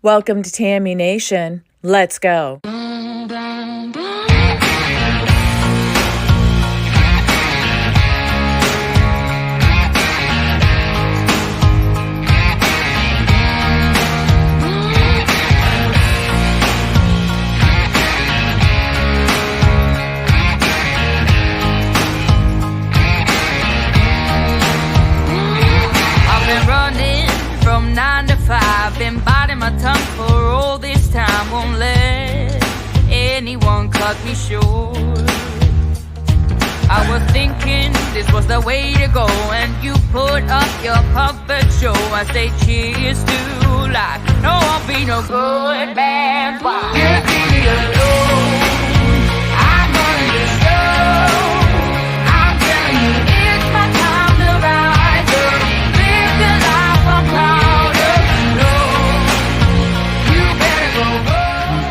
Welcome to Tammy Nation. Let's go. From 9 to 5, been biting my tongue for all this time. Won't let anyone cut me short. I was thinking this was the way to go, and you put up your puppet show. I say cheers to life. No, I'll be no good man. Just leave me alone. I'm running the show. I'm telling you, it's my time to rise up. Live the life I'm proud of. No, you better go home.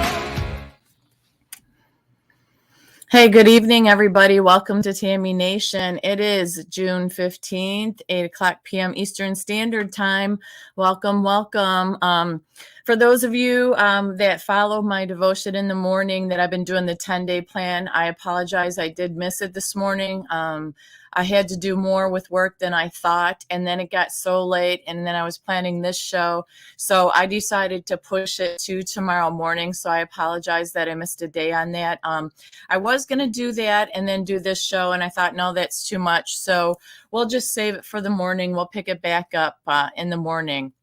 Hey, good evening, everybody. Welcome to Tammy Nation. It is June 15th, 8 o'clock p.m. Eastern Standard Time. Welcome. For those of you that follow my devotion in the morning that I've been doing the 10-day plan, I apologize. I did miss it this morning. I had to do more with work than I thought, and then it got so late, and then I was planning this show. So I decided to push it to tomorrow morning. So I apologize that I missed a day on that. I was going to do that and then do this show, and I thought, no, that's too much. So we'll just save it for the morning. We'll pick it back up in the morning.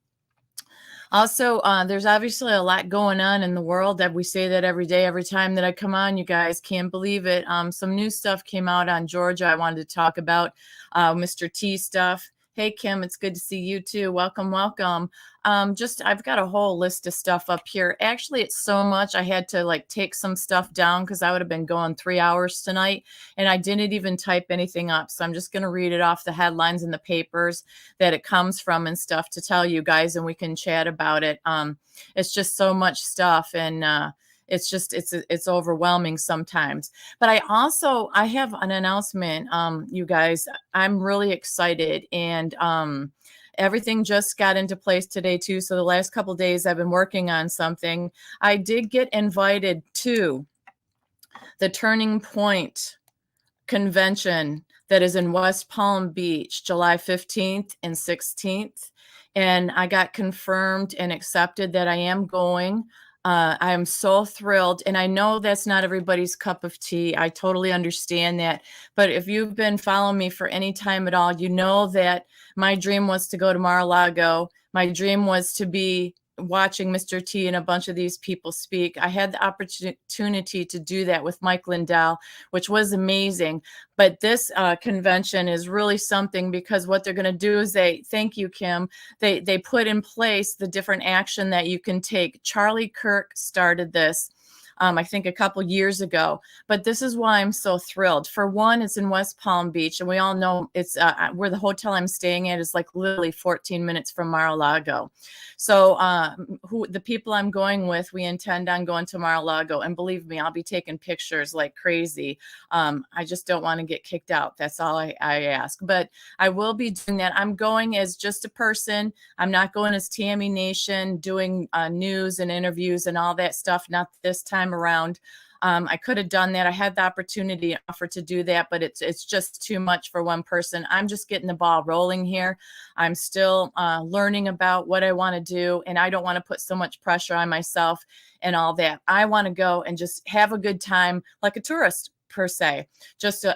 Also, there's obviously a lot going on in the world. That we say that every day, every time that I come on. You guys can't believe it. Some new stuff came out on Georgia I wanted to talk about. Mr. T stuff. Hey, Kim, it's good to see you too. Welcome. I've got a whole list of stuff up here. Actually, it's so much I had to take some stuff down because I would have been going 3 hours tonight, and I didn't even type anything up. So I'm just going to read it off the headlines in the papers that it comes from and stuff to tell you guys, and we can chat about it. It's just so much stuff, and it's overwhelming sometimes. But I have an announcement, you guys. I'm really excited, and everything just got into place today too. So the last couple of days I've been working on something. I did get invited to the Turning Point convention that is in West Palm Beach, July 15th and 16th. And I got confirmed and accepted that I am going. I am so thrilled. And I know that's not everybody's cup of tea. I totally understand that. But if you've been following me for any time at all, you know that my dream was to go to Mar-a-Lago. My dream was to be watching Mr. T and a bunch of these people speak. I had the opportunity to do that with Mike Lindell, which was amazing. But this convention is really something, because what they're going to do is thank you, Kim, they put in place the different action that you can take. Charlie Kirk started this. I think a couple years ago, but this is why I'm so thrilled. For one, it's in West Palm Beach, and we all know it's where the hotel I'm staying at is literally 14 minutes from Mar-a-Lago. So the people I'm going with, we intend on going to Mar-a-Lago, and believe me, I'll be taking pictures like crazy. I just don't want to get kicked out. That's all I ask. But I will be doing that. I'm going as just a person. I'm not going as Tammy Nation doing news and interviews and all that stuff. Not this time around. I could have done that. I had the opportunity to offer to do that, but it's just too much for one person. I'm just getting the ball rolling here. I'm still learning about what I want to do, and I don't want to put so much pressure on myself and all that. I want to go and just have a good time like a tourist, per se, just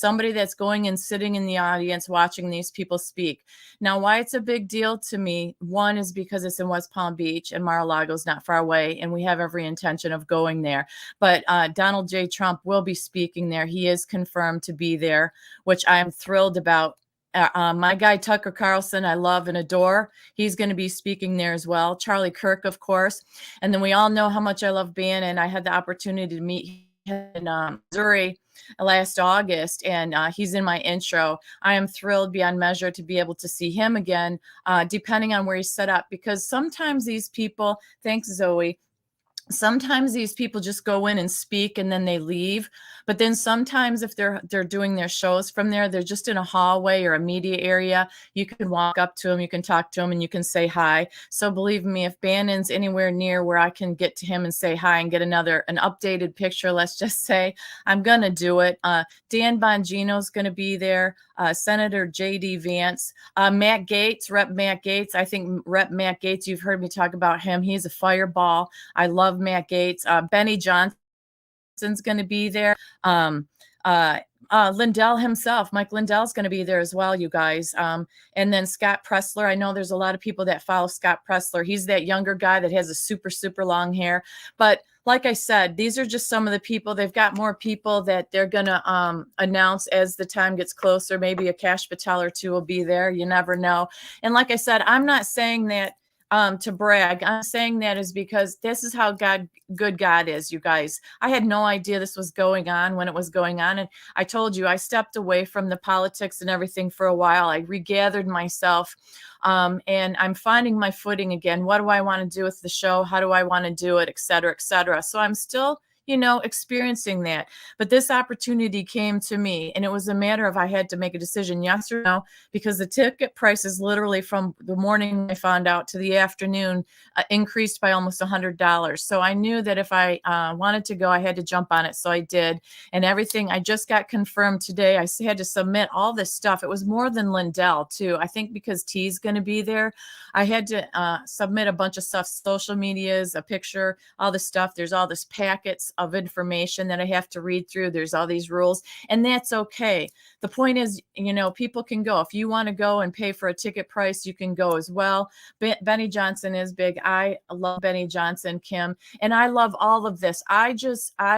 somebody that's going and sitting in the audience watching these people speak. Now, why it's a big deal to me, one is because it's in West Palm Beach, and Mar-a-Lago is not far away, and we have every intention of going there. But Donald J. Trump will be speaking there. He is confirmed to be there, which I am thrilled about. My guy, Tucker Carlson, I love and adore. He's going to be speaking there as well. Charlie Kirk, of course. And then we all know how much I love Bannon. I had the opportunity to meet him in Missouri last August, and he's in my intro. I am thrilled beyond measure to be able to see him again, depending on where he's set up, because sometimes these people, thanks Zoe, sometimes these people just go in and speak and then they leave. But then sometimes if they're doing their shows from there, they're just in a hallway or a media area. You can walk up to them, you can talk to them, and you can say hi. So believe me, if Bannon's anywhere near where I can get to him and say hi and get an updated picture, let's just say, I'm gonna do it. Dan Bongino's gonna be there. Senator J.D. Vance, Matt Gaetz, Rep. Matt Gaetz. I think Rep. Matt Gaetz, you've heard me talk about him. He's a fireball. I love Matt Gaetz. Benny Johnson's going to be there. Lindell himself, Mike Lindell's going to be there as well, you guys. And then Scott Pressler. I know there's a lot of people that follow Scott Pressler. He's that younger guy that has a super, super long hair. But like I said, these are just some of the people. They've got more people that they're going to announce as the time gets closer. Maybe a Cash Patel or two will be there. You never know. And like I said, I'm not saying that to brag. I'm saying that is because this is how good God is, you guys. I had no idea this was going on when it was going on. And I told you, I stepped away from the politics and everything for a while. I regathered myself. And I'm finding my footing again. What do I want to do with the show? How do I want to do it, et cetera, et cetera. So I'm still, experiencing that. But this opportunity came to me, and it was a matter of I had to make a decision, yes or no, because the ticket prices literally from the morning I found out to the afternoon increased by almost $100. So I knew that if I wanted to go, I had to jump on it. So I did. And everything, I just got confirmed today. I had to submit all this stuff. It was more than Lindell, too. I think because T's going to be there, I had to submit a bunch of stuff, social medias, a picture, all this stuff. There's all this packets of information that I have to read through. There's all these rules, and that's okay. The point is, people can go. If you want to go and pay for a ticket price, you can go as well. Benny Johnson is big. I love Benny Johnson, Kim, and I love all of this. I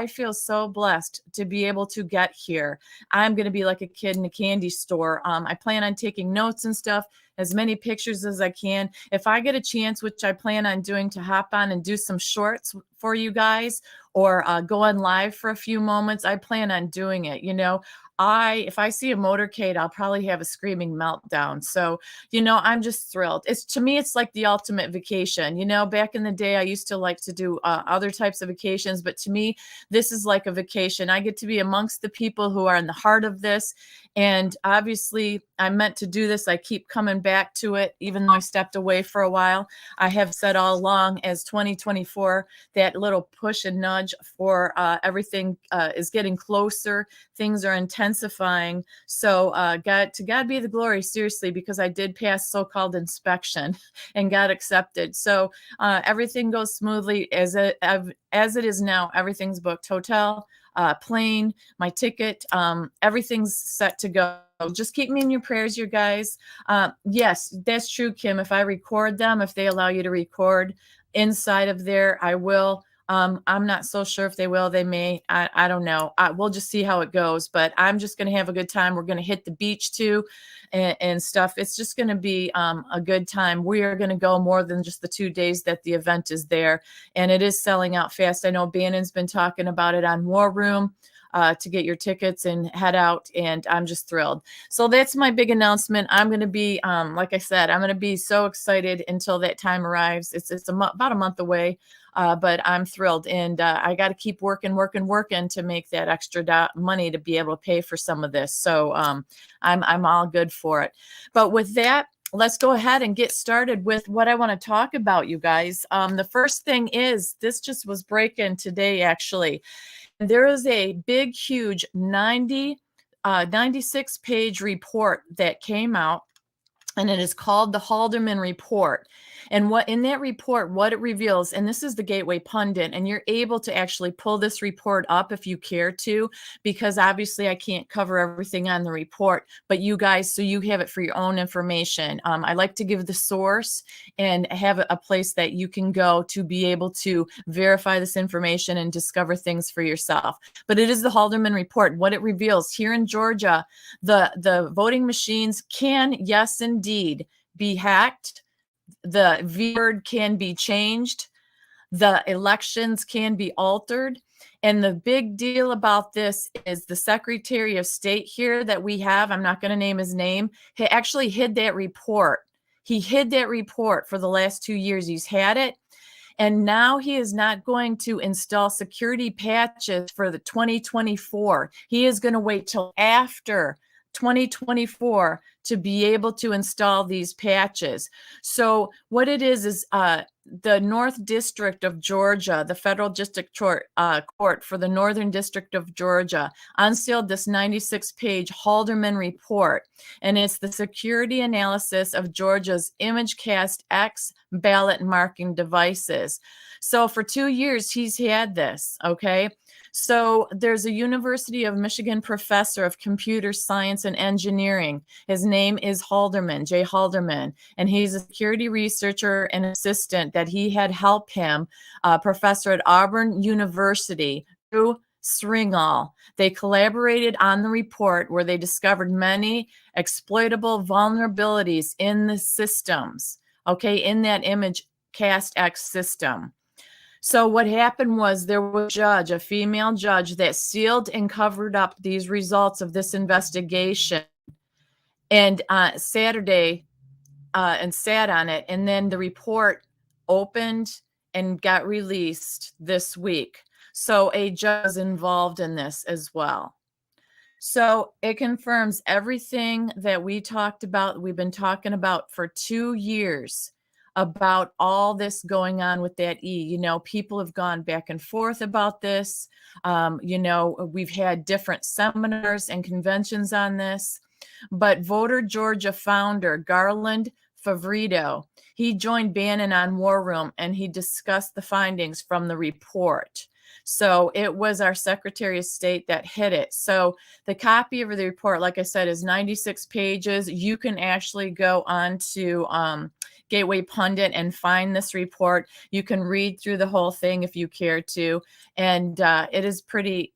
feel so blessed to be able to get here. I'm going to be like a kid in a candy store. I plan on taking notes and stuff, as many pictures as I can. If I get a chance, which I plan on doing, to hop on and do some shorts for you guys, or go on live for a few moments, I plan on doing it. If I see a motorcade, I'll probably have a screaming meltdown. So, I'm just thrilled. To me, it's like the ultimate vacation. Back in the day, I used to like to do other types of vacations, but to me, this is like a vacation. I get to be amongst the people who are in the heart of this. And obviously, I meant to do this. I keep coming back to it, even though I stepped away for a while. I have said all along, as 2024, that little push and nudge for everything is getting closer. Things are intensifying. So to God be the glory, seriously, because I did pass so-called inspection and got accepted. So everything goes smoothly as it is now. Everything's booked. Hotel, plane, my ticket, everything's set to go. Just keep me in your prayers, you guys. Yes, that's true, Kim. If I record them, if they allow you to record inside of there, I will. I'm not so sure if they will. They may. I don't know. We'll just see how it goes. But I'm just going to have a good time. We're going to hit the beach too, and stuff. It's just going to be a good time. We are going to go more than just the 2 days that the event is there, and it is selling out fast. I know Bannon's been talking about it on War Room. To get your tickets and head out, and I'm just thrilled. So that's my big announcement. I'm going to be, like I said, I'm going to be so excited until that time arrives. It's about a month away, but I'm thrilled, and I got to keep working to make that extra money to be able to pay for some of this. So I'm all good for it. But with that, let's go ahead and get started with what I want to talk about, you guys. The first thing is, this just was breaking today, actually. There is a big, huge 96-page report that came out, and it is called the Haldeman Report. And what in that report, what it reveals, and this is the Gateway Pundit, and you're able to actually pull this report up if you care to, because obviously I can't cover everything on the report, but you guys, so you have it for your own information. I like to give the source and have a place that you can go to be able to verify this information and discover things for yourself. But it is the Haldeman Report. What it reveals: here in Georgia, the voting machines can, yes, indeed, be hacked. The V-word can be changed. The elections can be altered. And the big deal about this is the Secretary of State here that we have, I'm not going to name his name, he actually hid that report. He hid that report for the last 2 years. He's had it. And now he is not going to install security patches for the 2024. He is going to wait till after 2024 to be able to install these patches. So what it is the North District of Georgia, the Federal District Court for the Northern District of Georgia, unsealed this 96-page Halderman report, and it's the security analysis of Georgia's ImageCast X ballot marking devices. So for 2 years, he's had this, okay? So there's a University of Michigan professor of computer science and engineering. His name is Halderman, Jay Halderman, and he's a security researcher and assistant that he had helped him, professor at Auburn University, Drew Stringall. They collaborated on the report where they discovered many exploitable vulnerabilities in the systems, okay, in that ImageCast X system. So what happened was there was a female judge that sealed and covered up these results of this investigation and Saturday and sat on it. And then the report opened and got released this week. So a judge is involved in this as well. So it confirms everything that we talked about, we've been talking about for 2 years, about all this going on with that E. You know, people have gone back and forth about this. You know, we've had different seminars and conventions on this. But Voter Georgia founder Garland Favorito, he joined Bannon on War Room and he discussed the findings from the report. So it was our Secretary of State that hit it. So the copy of the report, like I said, is 96 pages. You can actually go on to Gateway Pundit and find this report. You can read through the whole thing if you care to. And it is pretty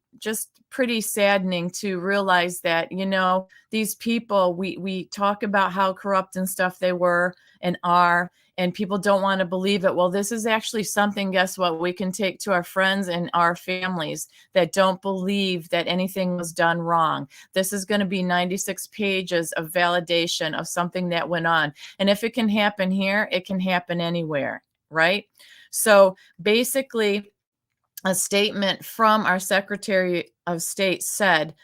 saddening to realize that, you know, these people, we talk about how corrupt and stuff they were and are, and people don't want to believe it. Well, this is actually something, guess what, we can take to our friends and our families that don't believe that anything was done wrong. This is going to be 96 pages of validation of something that went on. And if it can happen here, it can happen anywhere, right? So basically, a statement from our Secretary of State said,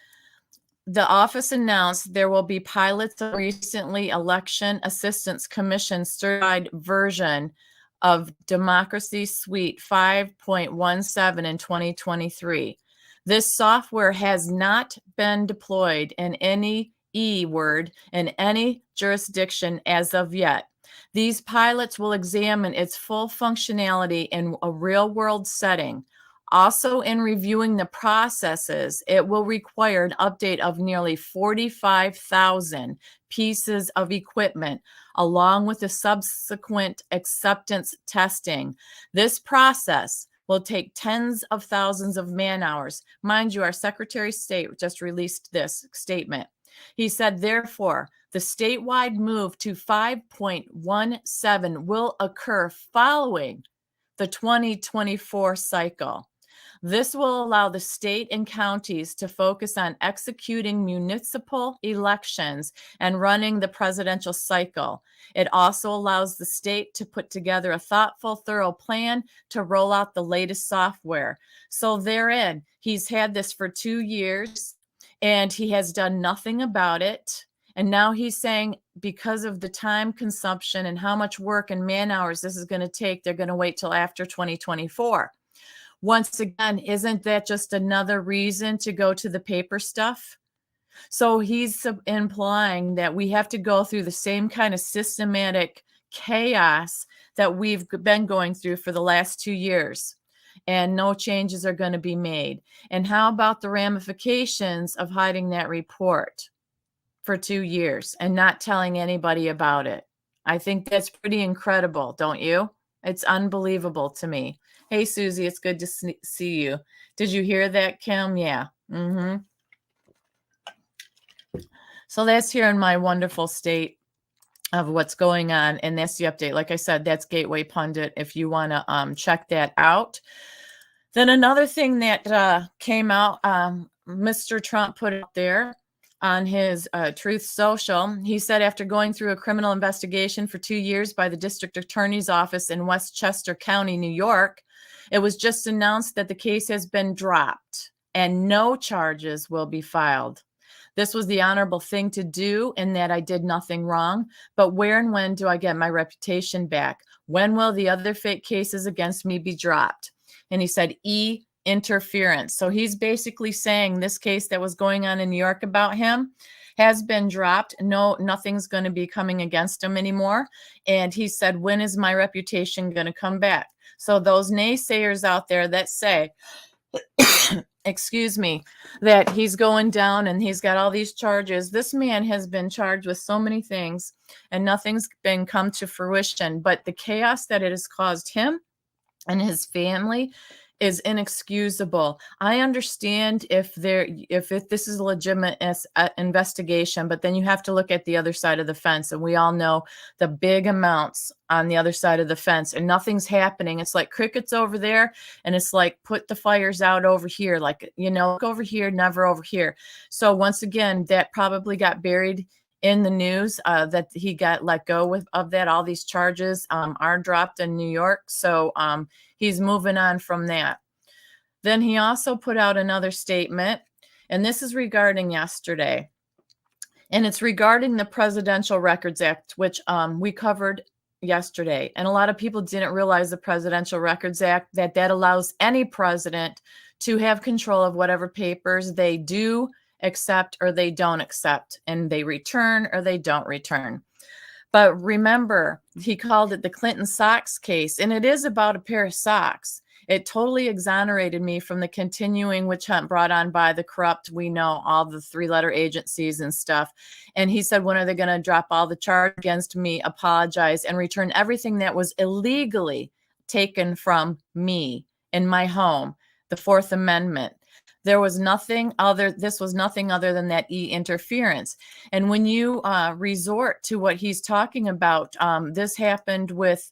the office announced there will be pilots of recently Election Assistance Commission certified version of Democracy Suite 5.17 in 2023. This software has not been deployed in any E-word in any jurisdiction as of yet. These pilots will examine its full functionality in a real-world setting. Also, in reviewing the processes, it will require an update of nearly 45,000 pieces of equipment, along with the subsequent acceptance testing. This process will take tens of thousands of man-hours. Mind you, our Secretary of State just released this statement. He said, therefore, the statewide move to 5.17 will occur following the 2024 cycle. This will allow the state and counties to focus on executing municipal elections and running the presidential cycle. It also allows the state to put together a thoughtful, thorough plan to roll out the latest software. So therein, he's had this for 2 years and he has done nothing about it. And now he's saying because of the time consumption and how much work and man hours this is going to take, they're going to wait till after 2024. Once again, isn't that just another reason to go to the paper stuff? So he's implying that we have to go through the same kind of systematic chaos that we've been going through for the last 2 years, and no changes are going to be made. And how about the ramifications of hiding that report for 2 years and not telling anybody about it? I think that's pretty incredible, don't you? It's unbelievable to me. Hey, Susie, it's good to see you. Did you hear that, Kim? Yeah. So that's here in my wonderful state of what's going on. And that's the update. Like I said, that's Gateway Pundit if you want to check that out. Then another thing that came out, Mr. Trump put out there on his Truth Social. He said after going through a criminal investigation for 2 years by the district attorney's office in Westchester County, New York, it was just announced that the case has been dropped and no charges will be filed. This was the honorable thing to do in that I did nothing wrong. But where and when do I get my reputation back? When will the other fake cases against me be dropped? And he said, interference. So he's basically saying this case that was going on in New York about him has been dropped. No, nothing's going to be coming against him anymore. And he said, when is my reputation going to come back? So those naysayers out there that say, excuse me, that he's going down and he's got all these charges. This man has been charged with so many things and nothing's been come to fruition. But the chaos that it has caused him and his family is inexcusable. I understand if this is a legitimate investigation, but then you have to look at the other side of the fence. And we all know the big amounts on the other side of the fence and nothing's happening. It's like crickets over there. And it's like, put the fires out over here. Like, look over here, never over here. So once again, that probably got buried in the news that he got let go of that. All these charges are dropped in New York. So he's moving on from that. Then he also put out another statement, and this is regarding yesterday. And it's regarding the Presidential Records Act, which we covered yesterday. And a lot of people didn't realize the Presidential Records Act, that allows any president to have control of whatever papers they do accept or they don't accept, and they return or they don't return. But remember, he called it the Clinton socks case, and it is about a pair of socks. It totally exonerated me from the continuing witch hunt brought on by the corrupt, we know, all the three-letter agencies and stuff. And he said, when are they going to drop all the charge against me, apologize, and return everything that was illegally taken from me in my home, the Fourth Amendment? This was nothing other than that interference. And when you resort to what he's talking about, this happened with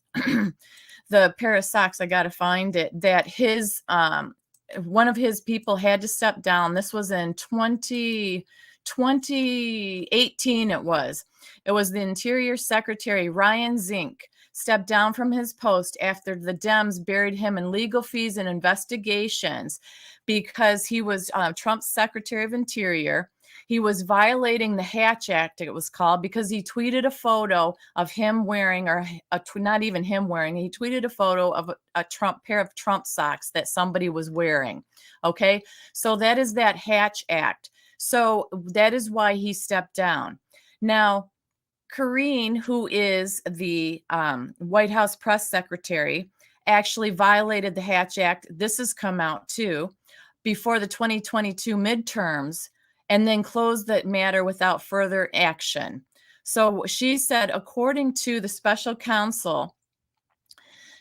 the pair of socks. I got to find it, that his one of his people had to step down. This was in 2018. It was the Interior Secretary, Ryan Zink, stepped down from his post after the Dems buried him in legal fees and investigations because he was Trump's Secretary of Interior. He was violating the Hatch Act, it was called, because he tweeted a photo of him wearing, not even him wearing, he tweeted a photo of a pair of Trump socks that somebody was wearing. Okay, so that is that Hatch Act. So that is why he stepped down. Now, Karine, who is the White House press secretary, actually violated the Hatch Act. This has come out too, before the 2022 midterms, and then closed that matter without further action. So she said, according to the special counsel,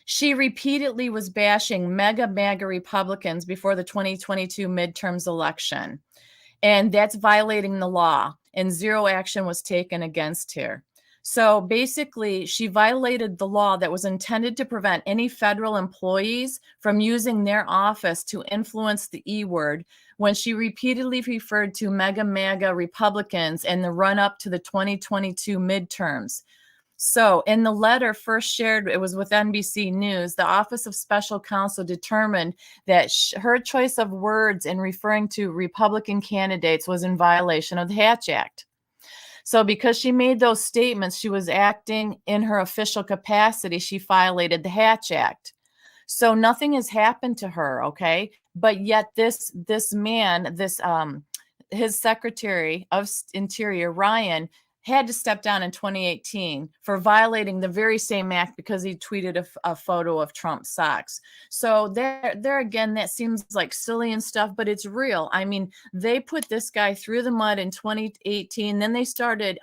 she repeatedly was bashing MAGA Republicans before the 2022 midterms election. And that's violating the law, and zero action was taken against her. So basically, she violated the law that was intended to prevent any federal employees from using their office to influence the E word when she repeatedly referred to MAGA Republicans in the run-up to the 2022 midterms. So in the letter first shared, it was with NBC News, the Office of Special Counsel determined that her choice of words in referring to Republican candidates was in violation of the Hatch Act. So because she made those statements, she was acting in her official capacity. She violated the Hatch Act. So nothing has happened to her, okay? But yet this man, his Secretary of Interior, Ryan, had to step down in 2018 for violating the very same act because he tweeted a photo of Trump socks. So there again, that seems like silly and stuff, but it's real. I mean, they put this guy through the mud in 2018. Then they started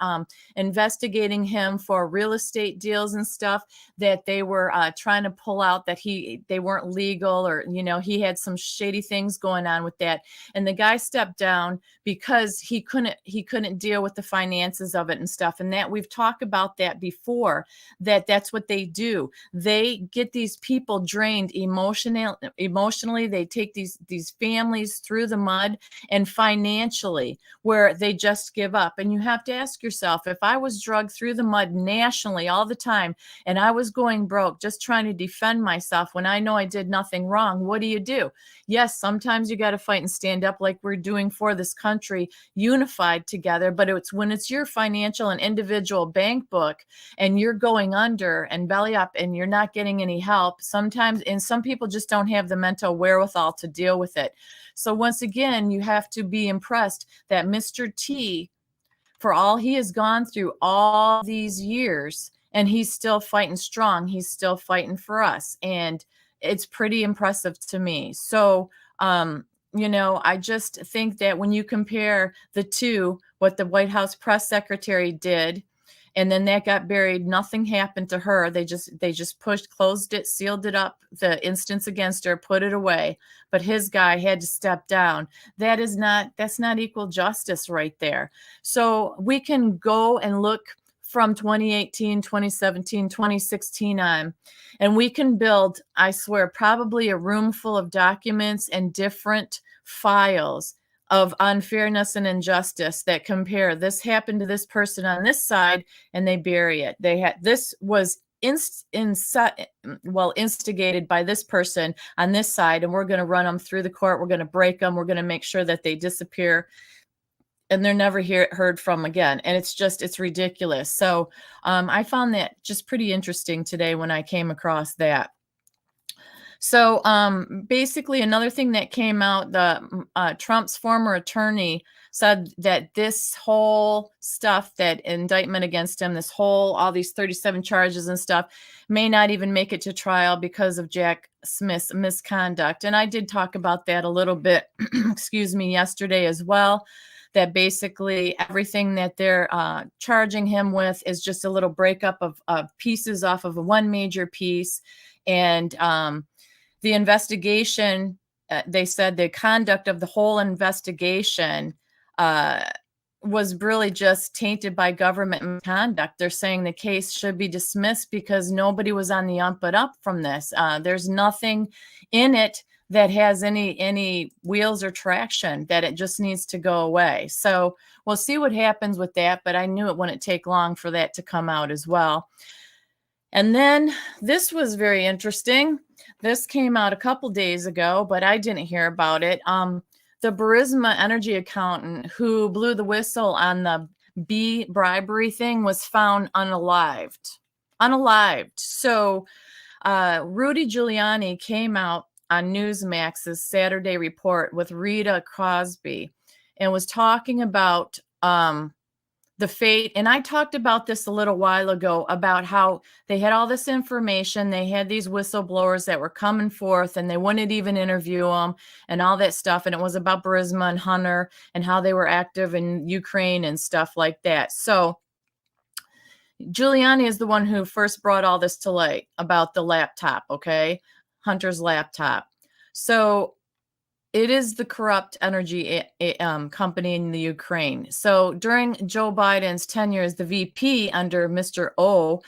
investigating him for real estate deals and stuff that they were trying to pull out, that they weren't legal, or, he had some shady things going on with that. And the guy stepped down because he couldn't deal with the finances of it. it and stuff. And that we've talked about that before, that's what they do. They get these people drained emotionally. They take these families through the mud, and financially, where they just give up. And you have to ask yourself, if I was drugged through the mud nationally all the time, and I was going broke, just trying to defend myself when I know I did nothing wrong, what do? Yes, sometimes you got to fight and stand up like we're doing for this country, unified together. But it's when it's your financial and individual bank book and you're going under and belly up and you're not getting any help sometimes, and some people just don't have the mental wherewithal to deal with it. So once again, you have to be impressed that Mr. T, for all he has gone through all these years, and he's still fighting strong. He's still fighting for us. And it's pretty impressive to me. So, I just think that when you compare the two, what the White House press secretary did, and then that got buried, nothing happened to her. They just closed it, sealed it up, the instance against her, put it away. But his guy had to step down. That's not equal justice right there. So we can go and look from 2018, 2017, 2016 on, and we can build, I swear, probably a room full of documents and different files of unfairness and injustice that compare this happened to this person on this side, and they bury it. This was instigated by this person on this side, and we're going to run them through the court. We're going to break them. We're going to make sure that they disappear and they're never heard from again. And it's ridiculous. So I found that just pretty interesting today when I came across that. So basically, another thing that came out, Trump's former attorney said that this whole stuff, that indictment against him, all these 37 charges and stuff, may not even make it to trial because of Jack Smith's misconduct. And I did talk about that a little bit, excuse me, yesterday as well, that basically everything that they're charging him with is just a little breakup of pieces off of one major piece. And the investigation, they said the conduct of the whole investigation was really just tainted by government misconduct. They're saying the case should be dismissed because nobody was on the up and up from this. There's nothing in it that has any wheels or traction, that it just needs to go away. So we'll see what happens with that, but I knew it wouldn't take long for that to come out as well. And then this was very interesting. This came out a couple days ago, but I didn't hear about it. The Burisma energy accountant who blew the whistle on the B bribery thing was found unalived. So Rudy Giuliani came out on Newsmax's Saturday Report with Rita Crosby and was talking about the fate. And I talked about this a little while ago about how they had all this information. They had these whistleblowers that were coming forth and they wouldn't even interview them and all that stuff. And it was about Burisma and Hunter and how they were active in Ukraine and stuff like that. So Giuliani is the one who first brought all this to light about the laptop, okay? Hunter's laptop. So it is the corrupt energy company in the Ukraine. So during Joe Biden's tenure as the VP under Mr. O,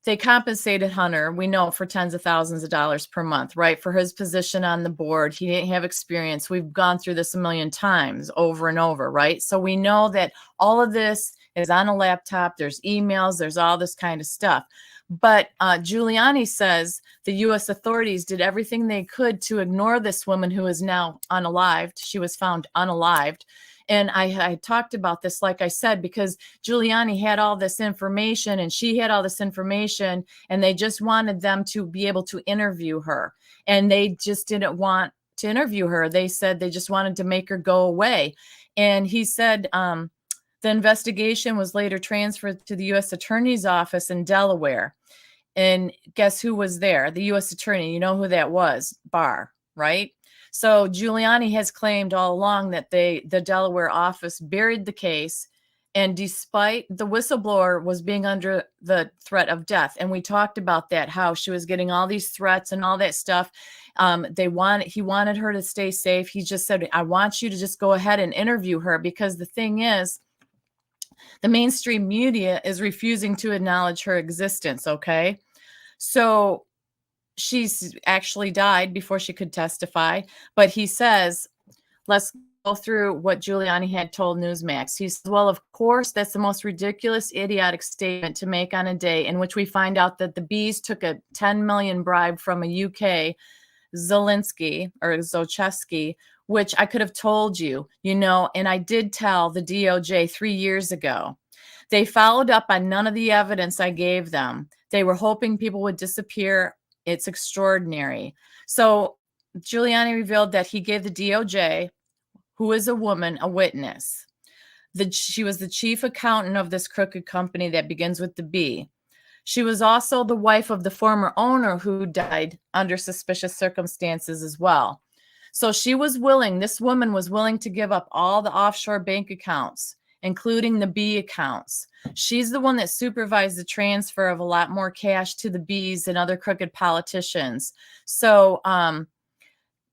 they compensated Hunter, we know, for tens of thousands of dollars per month, right? For his position on the board. He didn't have experience. We've gone through this a million times over and over, right? So we know that all of this is on a laptop. There's emails. There's all this kind of stuff. But Giuliani says the U.S. authorities did everything they could to ignore this woman who is now unalived. She was found unalived. And I talked about this, like I said, because Giuliani had all this information and she had all this information, and they just wanted them to be able to interview her. And they just didn't want to interview her. They said they just wanted to make her go away. And he said the investigation was later transferred to the U.S. Attorney's Office in Delaware. And guess who was there? The U.S. Attorney. You know who that was? Barr, right? So Giuliani has claimed all along that the Delaware office buried the case, and despite the whistleblower was being under the threat of death. And we talked about that, how she was getting all these threats and all that stuff. He wanted her to stay safe. He just said, I want you to just go ahead and interview her, because the thing is, The mainstream media is refusing to acknowledge her existence, okay? So she's actually died before she could testify, but he says, let's go through what Giuliani had told Newsmax. He said, well, of course, that's the most ridiculous, idiotic statement to make on a day in which we find out that the bees took a 10 million bribe from a UK Zelensky or Zocheski, which I could have told you, and I did tell the DOJ 3 years ago. They followed up on none of the evidence I gave them. They were hoping people would disappear. It's extraordinary. So Giuliani revealed that he gave the DOJ, who is a woman, a witness. She was the chief accountant of this crooked company that begins with the B. She was also the wife of the former owner who died under suspicious circumstances as well. So this woman was willing to give up all the offshore bank accounts, including the B accounts. She's the one that supervised the transfer of a lot more cash to the Bs and other crooked politicians. So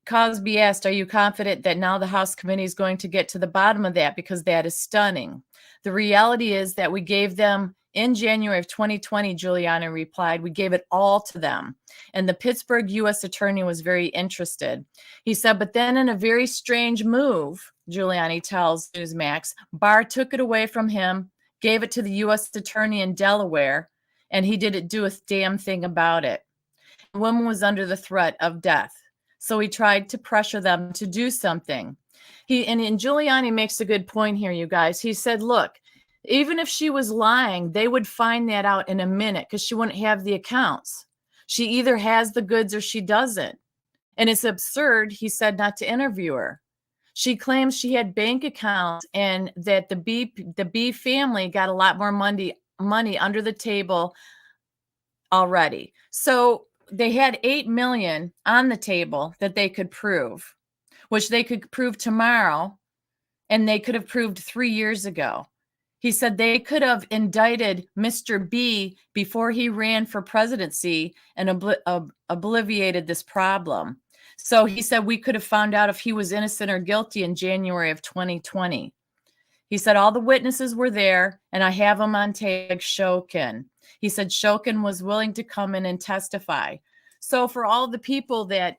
Cosby asked, are you confident that now the House committee is going to get to the bottom of that? Because that is stunning. The reality is that we gave them in January of 2020, Giuliani replied, we gave it all to them. And the Pittsburgh U.S. attorney was very interested. He said, but then in a very strange move, Giuliani tells Newsmax, Barr took it away from him, gave it to the U.S. attorney in Delaware, and he didn't do a damn thing about it. The woman was under the threat of death. So he tried to pressure them to do something. And Giuliani makes a good point here, you guys. He said, look, even if she was lying, they would find that out in a minute because she wouldn't have the accounts. She either has the goods or she doesn't. And it's absurd, he said, not to interview her. She claims she had bank accounts and that the B family got a lot more money under the table already. So they had 8 million on the table that they could prove, which they could prove tomorrow, and they could have proved 3 years ago. He said they could have indicted Mr. B before he ran for presidency and obliviated this problem. So he said we could have found out if he was innocent or guilty in January of 2020. He said all the witnesses were there, and I have them on tape. Shokin. He said Shokin was willing to come in and testify. So for all the people that,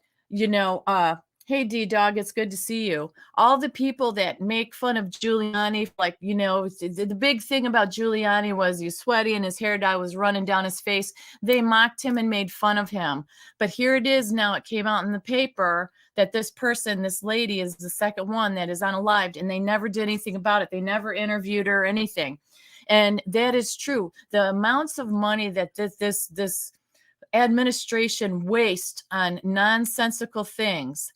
hey, D-Dog, it's good to see you. All the people that make fun of Giuliani, like, the big thing about Giuliani was he was sweaty and his hair dye was running down his face. They mocked him and made fun of him. But here it is now. It came out in the paper that this lady is the second one that is unalived, and they never did anything about it. They never interviewed her or anything. And that is true. The amounts of money that this administration wastes on nonsensical things.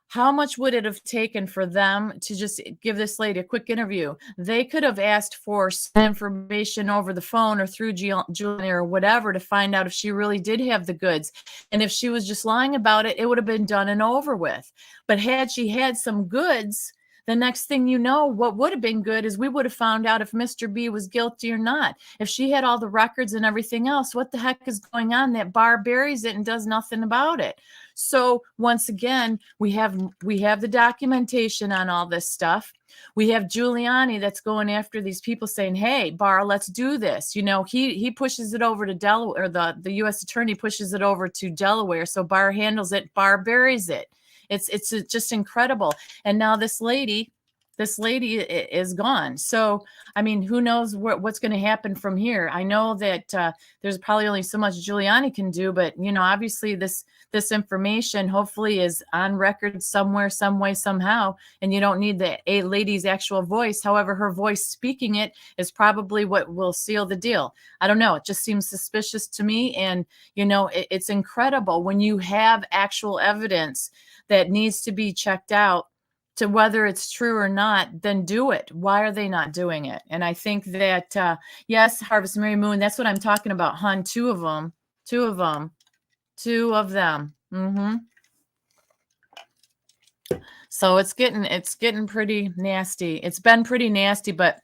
How much would it have taken for them to just give this lady a quick interview? They could have asked for some information over the phone or through Giuliani or whatever to find out if she really did have the goods. And if she was just lying about it, it would have been done and over with. But had she had some goods, the next thing you know, what would have been good is we would have found out if Mr. B was guilty or not. If she had all the records and everything else, what the heck is going on that Barr buries it and does nothing about it? So once again, we have the documentation on all this stuff. We have Giuliani that's going after these people saying, hey, Barr, let's do this. He pushes it over to Delaware, or the U.S. attorney pushes it over to Delaware. So Barr handles it, Barr buries it. It's just incredible. And now this lady is gone. So, I mean, who knows what's going to happen from here? I know that there's probably only so much Giuliani can do, but, obviously this information hopefully is on record somewhere, some way, somehow, and you don't need the lady's actual voice. However, her voice speaking it is probably what will seal the deal. I don't know. It just seems suspicious to me. And, it's incredible when you have actual evidence that needs to be checked out to whether it's true or not, then do it. Why are they not doing it? And I think that, yes, Harvest Mary Moon, that's what I'm talking about, hon. Two of them. Mm-hmm. So it's getting pretty nasty. It's been pretty nasty, but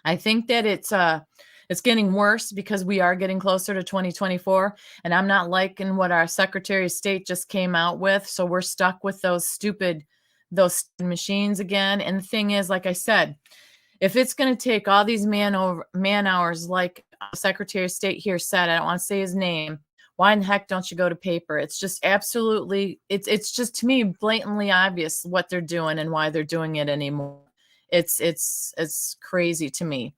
I think that it's getting worse because we are getting closer to 2024, and I'm not liking what our Secretary of State just came out with. So we're stuck with those stupid machines again. And the thing is, like I said, If it's going to take all these man hours, like Secretary of State here said, I don't want to say his name, why in the heck don't you go to paper? It's just absolutely, it's just, to me, blatantly obvious what they're doing and why they're doing it anymore. It's crazy to me.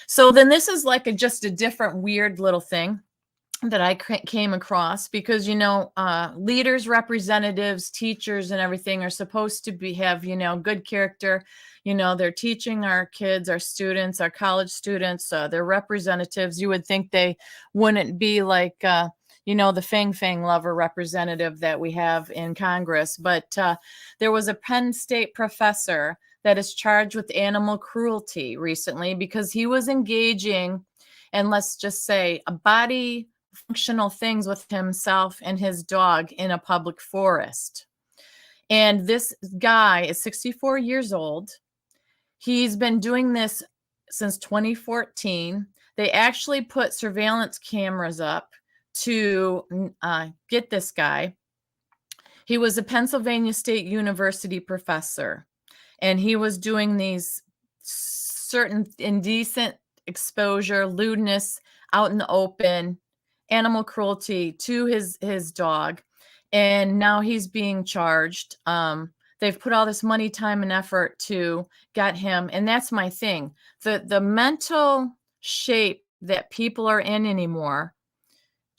So then this is like just a different weird little thing that I came across, because, leaders, representatives, teachers, and everything are supposed to have, good character. They're teaching our kids, our students, our college students, their representatives. You would think they wouldn't be like, the Fang lover representative that we have in Congress. But there was a Penn State professor that is charged with animal cruelty recently because he was engaging, and let's just say, a body functional things with himself and his dog in a public forest. And this guy is 64 years old. He's been doing this since 2014. They actually put surveillance cameras up to get this guy. He was a Pennsylvania State University professor, and he was doing these certain indecent exposure, lewdness out in the open, animal cruelty to his dog, and now he's being charged. They've put all this money, time, and effort to get him, and that's my thing. The mental shape that people are in anymore,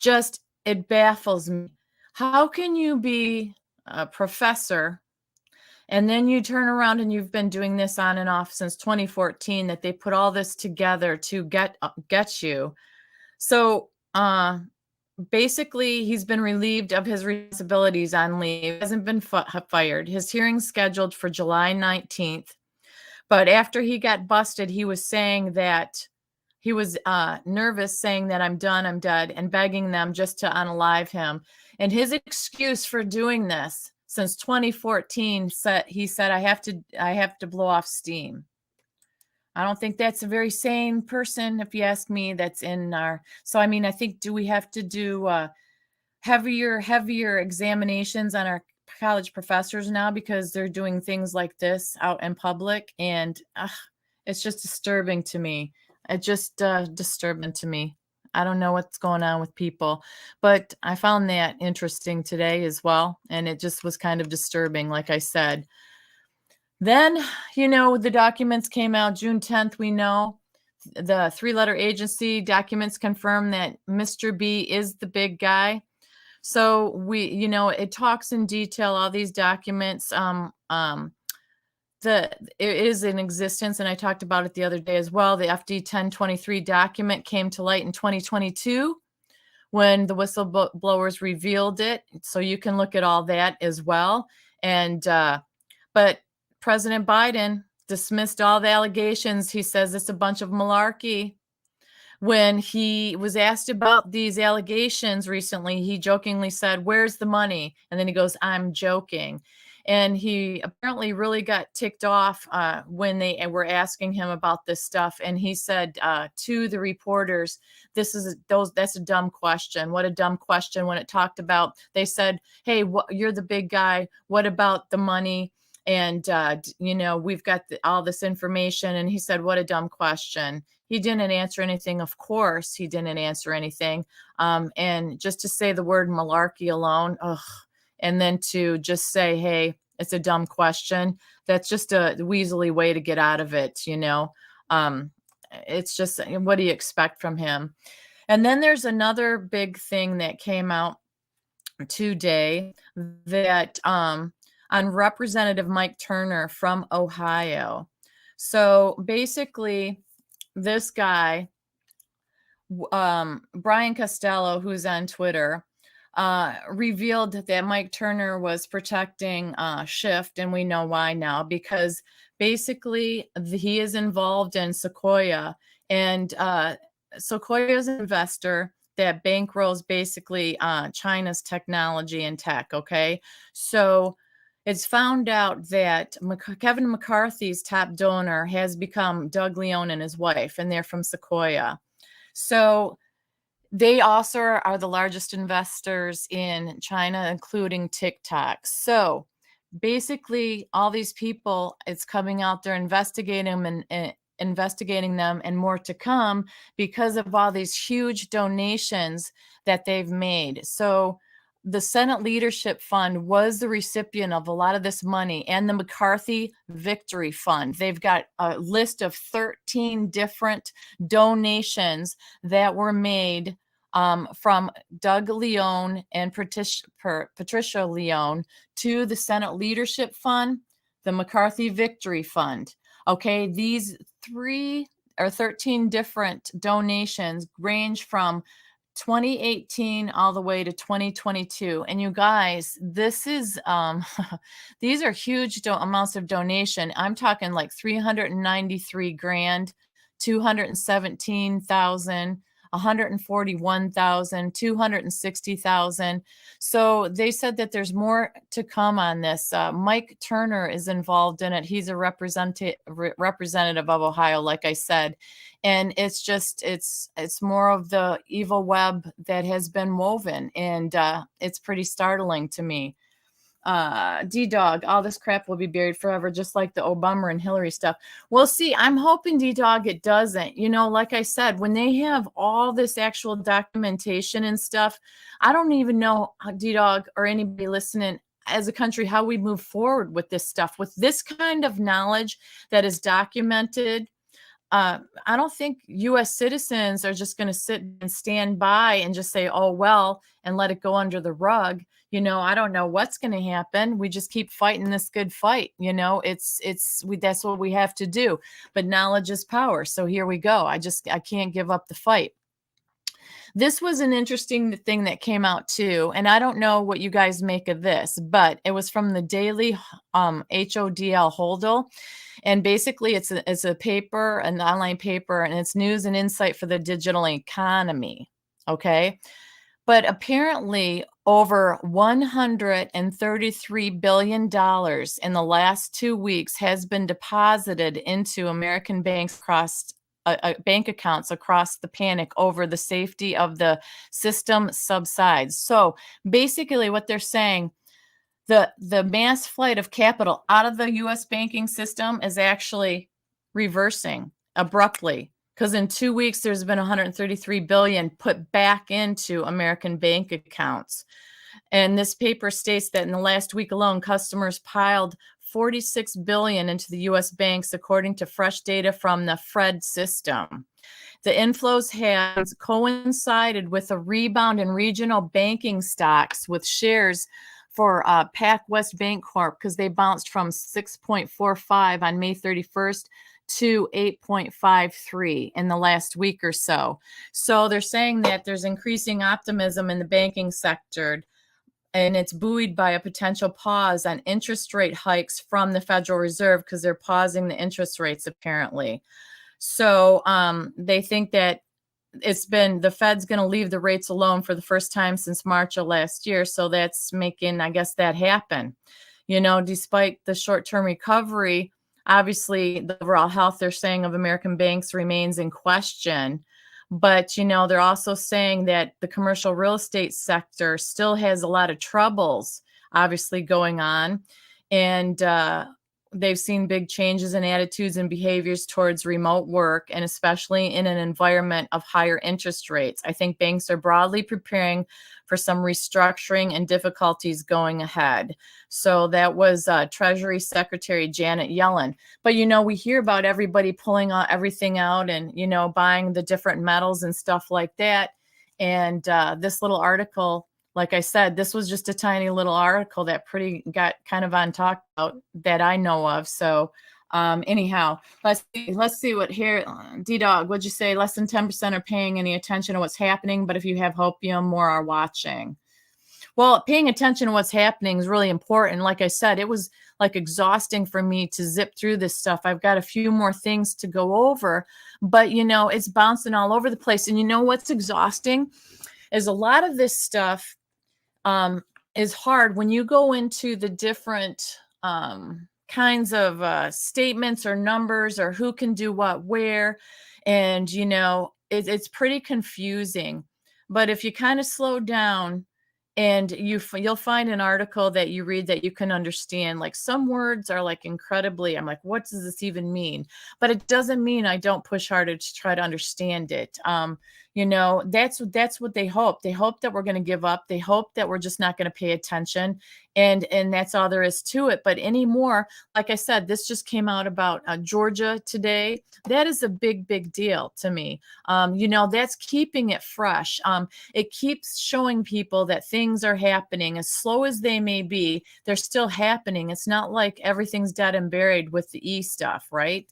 just, it baffles me. How can you be a professor and then you turn around and you've been doing this on and off since 2014, that they put all this together to get you? So basically, he's been relieved of his responsibilities on leave. He hasn't been fired. His hearing's scheduled for July 19th. But after he got busted, he was saying that he was nervous, saying that I'm done, I'm dead, and begging them just to unalive him. And his excuse for doing this since 2014 he said, I have to blow off steam. I don't think that's a very sane person, if you ask me, that's in our. So, I think, do we have to do heavier examinations on our college professors now because they're doing things like this out in public? And it's just disturbing to me. It's just disturbing to me. I don't know what's going on with people, but I found that interesting today as well. And it just was kind of disturbing, like I said. Then, the documents came out June 10th. We know the 3-letter agency documents confirm that Mr. B is the big guy. So it talks in detail, all these documents. It is in existence, and I talked about it the other day as well. The FD 1023 document came to light in 2022 when the whistleblowers revealed it. So you can look at all that as well. And but President Biden dismissed all the allegations. He says it's a bunch of malarkey. When he was asked about these allegations recently, he jokingly said, "Where's the money?" And then he goes, "I'm joking." And he apparently really got ticked off when they were asking him about this stuff. And he said to the reporters, that's a dumb question. What a dumb question. When it talked about, they said, "Hey, you're the big guy. What about the money? And, we've got all this information." And he said, "What a dumb question." He didn't answer anything. Of course, he didn't answer anything. And just to say the word malarkey alone, and then to just say, "Hey, it's a dumb question," that's just a weaselly way to get out of it. It's just, what do you expect from him? And then there's another big thing that came out today, that on Representative Mike Turner from Ohio. So basically, this guy, Brian Costello, who's on Twitter, revealed that Mike Turner was protecting Schiff, and we know why now, because basically he is involved in Sequoia, and Sequoia is an investor that bankrolls basically China's technology and tech. Okay, so it's found out that Kevin McCarthy's top donor has become Doug Leone and his wife, and they're from Sequoia. So they also are the largest investors in China, including TikTok. So basically, all these people, it's coming out, they're investigating them investigating them and more to come because of all these huge donations that they've made. So the Senate Leadership Fund was the recipient of a lot of this money, and the McCarthy Victory Fund. They've got a list of 13 different donations that were made from Doug Leone and Patricia Leone to the Senate Leadership Fund, the McCarthy Victory Fund. Okay, these 13 different donations range from 2018 all the way to 2022. And you guys, this is these are huge amounts of donation. I'm talking like 393 grand, 217,000, 141,000, 260,000. So they said that there's more to come on this. Mike Turner is involved in it. He's a representative of Ohio, like I said. And it's just, it's more of the evil web that has been woven. And it's pretty startling to me. D-Dog, all this crap will be buried forever, just like the Obama and Hillary stuff. Well, see, I'm hoping, D-Dog, it doesn't. You know, like I said, when they have all this actual documentation and stuff, I don't even know, D-Dog, or anybody listening, as a country, how we move forward with this stuff. With this kind of knowledge that is documented, I don't think U.S. citizens are just going to sit and stand by and just say, oh, well, and let it go under the rug. You know, I don't know what's going to happen. We just keep fighting this good fight. You know, that's what we have to do. But knowledge is power. So here we go. I can't give up the fight. This was an interesting thing that came out too. And I don't know what you guys make of this, but it was from the Daily HODL Holdel. And basically it's a paper, an online paper, and it's news and insight for the digital economy. Okay. But apparently over $133 billion in the last 2 weeks has been deposited into American banks across bank accounts across the panic over the safety of the system subsides. So basically what they're saying, the mass flight of capital out of the U.S. banking system is actually reversing abruptly, because in 2 weeks there's been 133 billion put back into American bank accounts. And this paper states that in the last week alone, customers piled 46 billion into the U.S. banks, according to fresh data from the Fred system. The inflows have coincided with a rebound in regional banking stocks, with shares for PacWest Bank Corp, because they bounced from 6.45 on May 31st to 8.53 in the last week or so. So they're saying that there's increasing optimism in the banking sector, and it's buoyed by a potential pause on interest rate hikes from the Federal Reserve, because they're pausing the interest rates apparently. So they think that the Fed's going to leave the rates alone for the first time since March of last year. So that's making, I guess, that happen. You know, despite the short-term recovery, obviously the overall health, they're saying, of American banks remains in question. But, you know, they're also saying that the commercial real estate sector still has a lot of troubles, obviously, going on. And they've seen big changes in attitudes and behaviors towards remote work, and especially in an environment of higher interest rates. I think banks are broadly preparing for some restructuring and difficulties going ahead. So that was Treasury Secretary Janet Yellen. But, you know, we hear about everybody pulling everything out and, you know, buying the different metals and stuff like that. And this little article, like I said, this was just a tiny little article that got kind of on talk about that I know of. So anyhow, let's see what here. D-Dog, what'd you say? Less than 10% are paying any attention to what's happening, but if you have hopium, more are watching. Well, paying attention to what's happening is really important. Like I said, it was like exhausting for me to zip through this stuff. I've got a few more things to go over, but you know, it's bouncing all over the place. And you know what's exhausting is a lot of this stuff is hard when you go into the different kinds of statements or numbers or who can do what where. And, you know, it's pretty confusing. But if you kind of slow down And you'll find an article that you read that you can understand. Like some words are like incredibly, I'm like, what does this even mean? But it doesn't mean I don't push harder to try to understand it. That's what they hope. They hope that we're going to give up. They hope that we're just not going to pay attention. And that's all there is to it. But anymore, like I said, this just came out about Georgia today. That is a big, big deal to me. That's keeping it fresh. It keeps showing people that things are happening as slow as they may be. They're still happening. It's not like everything's dead and buried with the E stuff, right?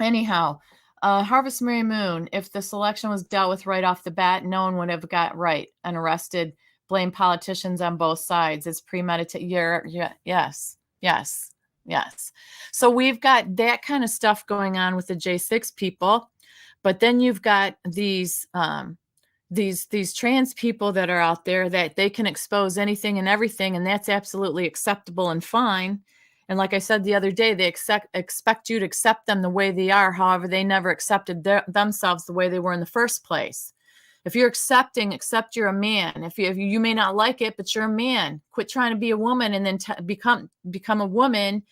Anyhow, Harvest Merry Moon, if the selection was dealt with right off the bat, no one would have got right and arrested, blame politicians on both sides. It's premeditated. Yes. So we've got that kind of stuff going on with the J6 people, but then you've got these trans people that are out there that they can expose anything and everything, and that's absolutely acceptable and fine. And like I said the other day, they expect you to accept them the way they are. However, they never accepted themselves the way they were in the first place. If you're accept you're a man. If you may not like it, but you're a man. Quit trying to be a woman and then become a woman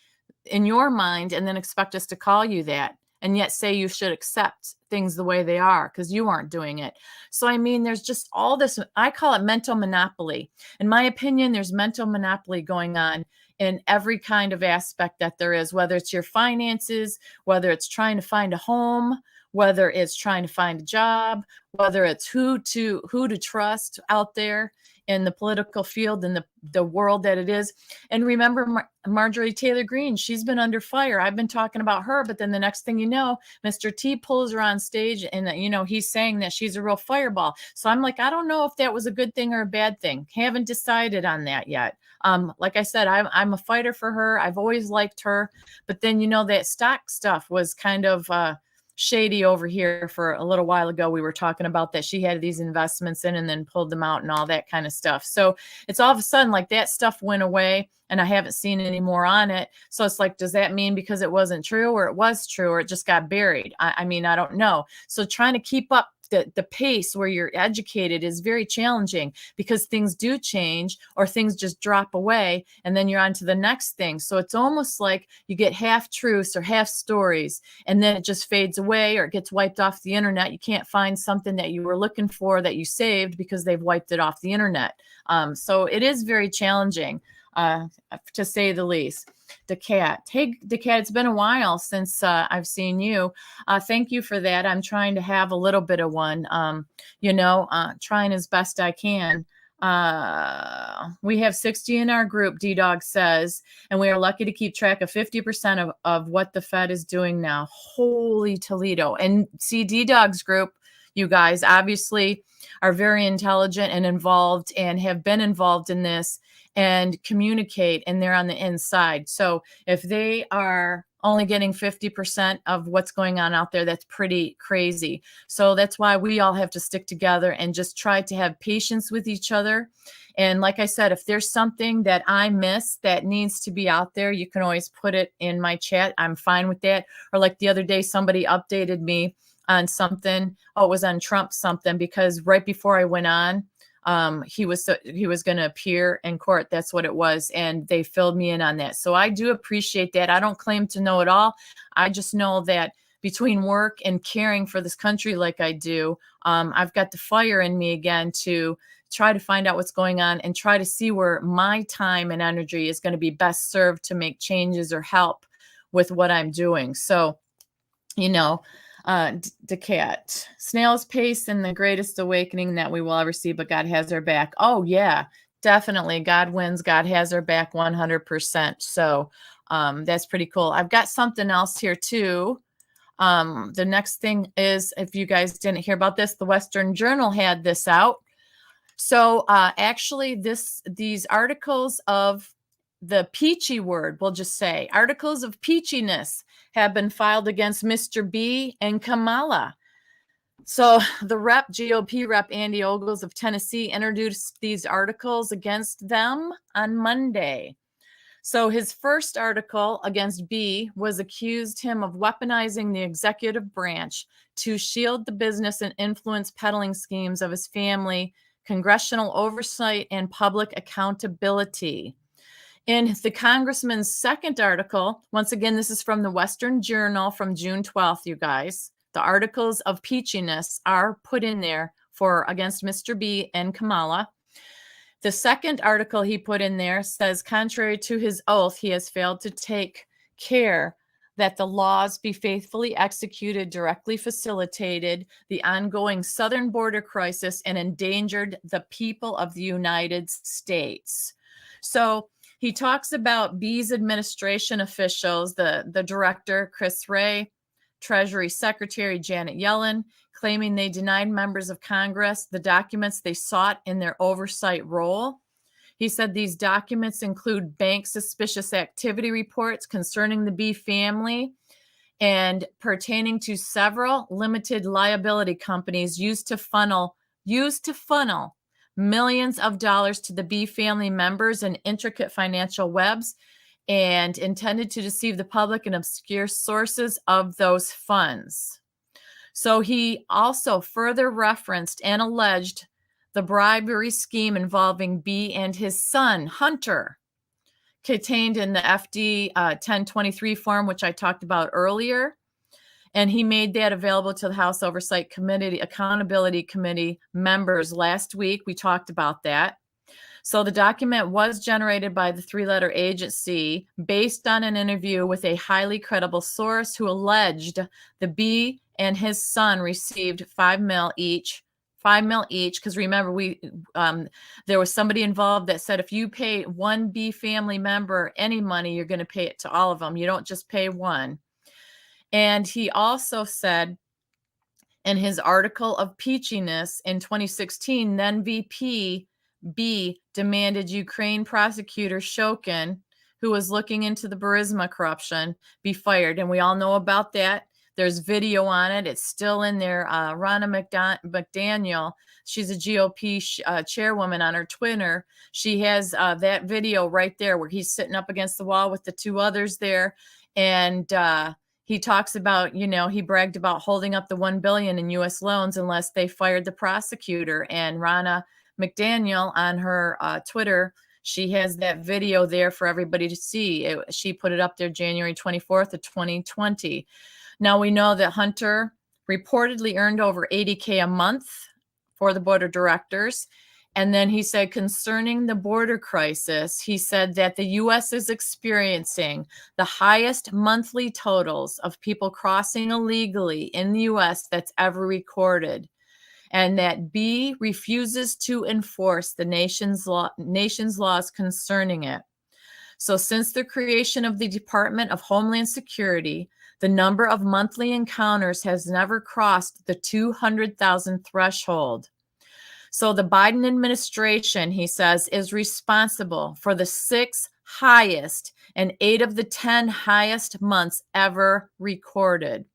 in your mind and then expect us to call you that. And yet say you should accept things the way they are because you aren't doing it. So, I mean, there's just all this, I call it mental monopoly. In my opinion, there's mental monopoly going on in every kind of aspect that there is, whether it's your finances, whether it's trying to find a home, whether it's trying to find a job, whether it's who to trust out there in the political field and the world that it is. And remember Marjorie Taylor Greene, she's been under fire. I've been talking about her, but then the next thing you know, Mr. T pulls her on stage and he's saying that she's a real fireball. So I'm like, I don't know if that was a good thing or a bad thing. Haven't decided on that yet. Like I said, I'm a fighter for her. I've always liked her, but then that stock stuff was kind of shady over here for a little while ago. We were talking about that she had these investments in and then pulled them out and all that kind of stuff. So it's all of a sudden like that stuff went away and I haven't seen any more on it. So it's like, does that mean because it wasn't true or it was true or it just got buried? I mean, I don't know. So trying to keep up the pace where you're educated is very challenging because things do change or things just drop away and then you're on to the next thing. So it's almost like you get half truths or half stories and then it just fades away or it gets wiped off the internet. You can't find something that you were looking for that you saved because they've wiped it off the internet. So it is very challenging, to say the least. DeCat. Hey, DeCat, it's been a while since I've seen you. Thank you for that. I'm trying to have a little bit of one, trying as best I can. We have 60 in our group, D-Dog says, and we are lucky to keep track of 50% of what the Fed is doing now. Holy Toledo. And see, D-Dog's group, you guys obviously are very intelligent and involved and have been involved in this and communicate, and they're on the inside. So if they are only getting 50% of what's going on out there, that's pretty crazy. So that's why we all have to stick together and just try to have patience with each other. And like I said, if there's something that I miss that needs to be out there, you can always put it in my chat. I'm fine with that. Or like the other day, somebody updated me on something. Oh, it was on Trump something, because right before I went on, he was going to appear in court. That's what it was. And they filled me in on that. So I do appreciate that. I don't claim to know it all. I just know that between work and caring for this country like I do, I've got the fire in me again to try to find out what's going on and try to see where my time and energy is going to be best served to make changes or help with what I'm doing. So, DeCat, snail's pace and the greatest awakening that we will ever see, but God has our back. Oh yeah, definitely. God wins. God has our back 100%. So that's pretty cool. I've got something else here too. The next thing is, if you guys didn't hear about this, the Western Journal had this out. So actually these articles of the peachy word, we'll just say articles of peachiness have been filed against Mr. B and Kamala. So the GOP rep Andy Ogles of Tennessee introduced these articles against them on Monday. So his first article against B was accused him of weaponizing the executive branch to shield the business and influence peddling schemes of his family congressional oversight, and public accountability. In the congressman's second article, once again, this is from the Western Journal from June 12th, you guys. The articles of peachiness are put in there for against Mr. B and Kamala. The second article he put in there says, contrary to his oath, he has failed to take care that the laws be faithfully executed, directly facilitated the ongoing southern border crisis, and endangered the people of the United States. So he talks about B's administration officials, the director, Chris Wray, Treasury Secretary Janet Yellen, claiming they denied members of Congress the documents they sought in their oversight role. He said these documents include bank suspicious activity reports concerning the B family and pertaining to several limited liability companies used to funnel millions of dollars to the B family members in intricate financial webs and intended to deceive the public and obscure sources of those funds. So he also further referenced and alleged the bribery scheme involving B and his son, Hunter, contained in the FD 1023 form, which I talked about earlier. And he made that available to the House Oversight Committee, Accountability Committee members last week. We talked about that. So the document was generated by the three-letter agency based on an interview with a highly credible source who alleged the B and his son received $5 million each, because remember, there was somebody involved that said if you pay one B family member any money, you're going to pay it to all of them. You don't just pay one. And he also said in his article of peachiness in 2016, then VP B demanded Ukraine prosecutor Shokin, who was looking into the Burisma corruption, be fired. And we all know about that. There's video on it. It's still in there. Ronna McDaniel, she's a GOP chairwoman on her Twitter. She has that video right there where he's sitting up against the wall with the two others there. And he talks about, he bragged about holding up the $1 billion in U.S. loans unless they fired the prosecutor. And Ronna McDaniel on her Twitter, she has that video there for everybody to see. She put it up there January 24th of 2020. Now we know that Hunter reportedly earned over $80K a month for the board of directors. And then he said concerning the border crisis, he said that the U.S. is experiencing the highest monthly totals of people crossing illegally in the U.S. that's ever recorded. And that B refuses to enforce the nation's laws concerning it. So since the creation of the Department of Homeland Security, the number of monthly encounters has never crossed the 200,000 threshold. So the Biden administration, he says, is responsible for the 6 highest and 8 of the 10 highest months ever recorded.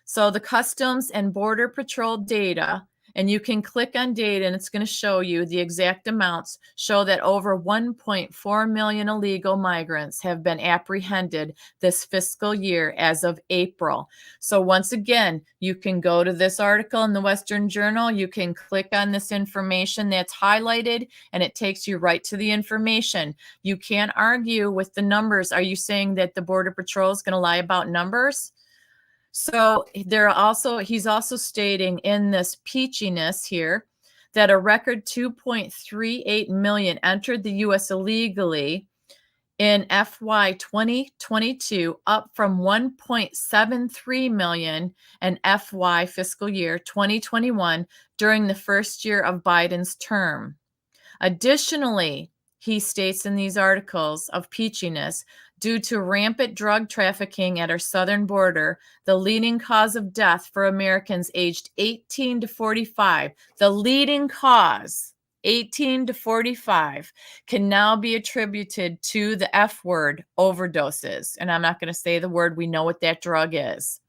So the Customs and Border Patrol data, and you can click on data and it's going to show you the exact amounts, show that over 1.4 million illegal migrants have been apprehended this fiscal year as of April. So once again, you can go to this article in the Western Journal, you can click on this information that's highlighted and it takes you right to the information. You can't argue with the numbers. Are you saying that the Border Patrol is going to lie about numbers? So he's also stating in this peachiness here that a record 2.38 million entered the U.S. illegally in FY 2022, up from 1.73 million in FY fiscal year 2021 during the first year of Biden's term. Additionally, he states in these articles of peachiness, due to rampant drug trafficking at our southern border, the leading cause of death for Americans aged 18 to 45, the leading cause, 18 to 45, can now be attributed to the F word, overdoses. And I'm not going to say the word. We know what that drug is.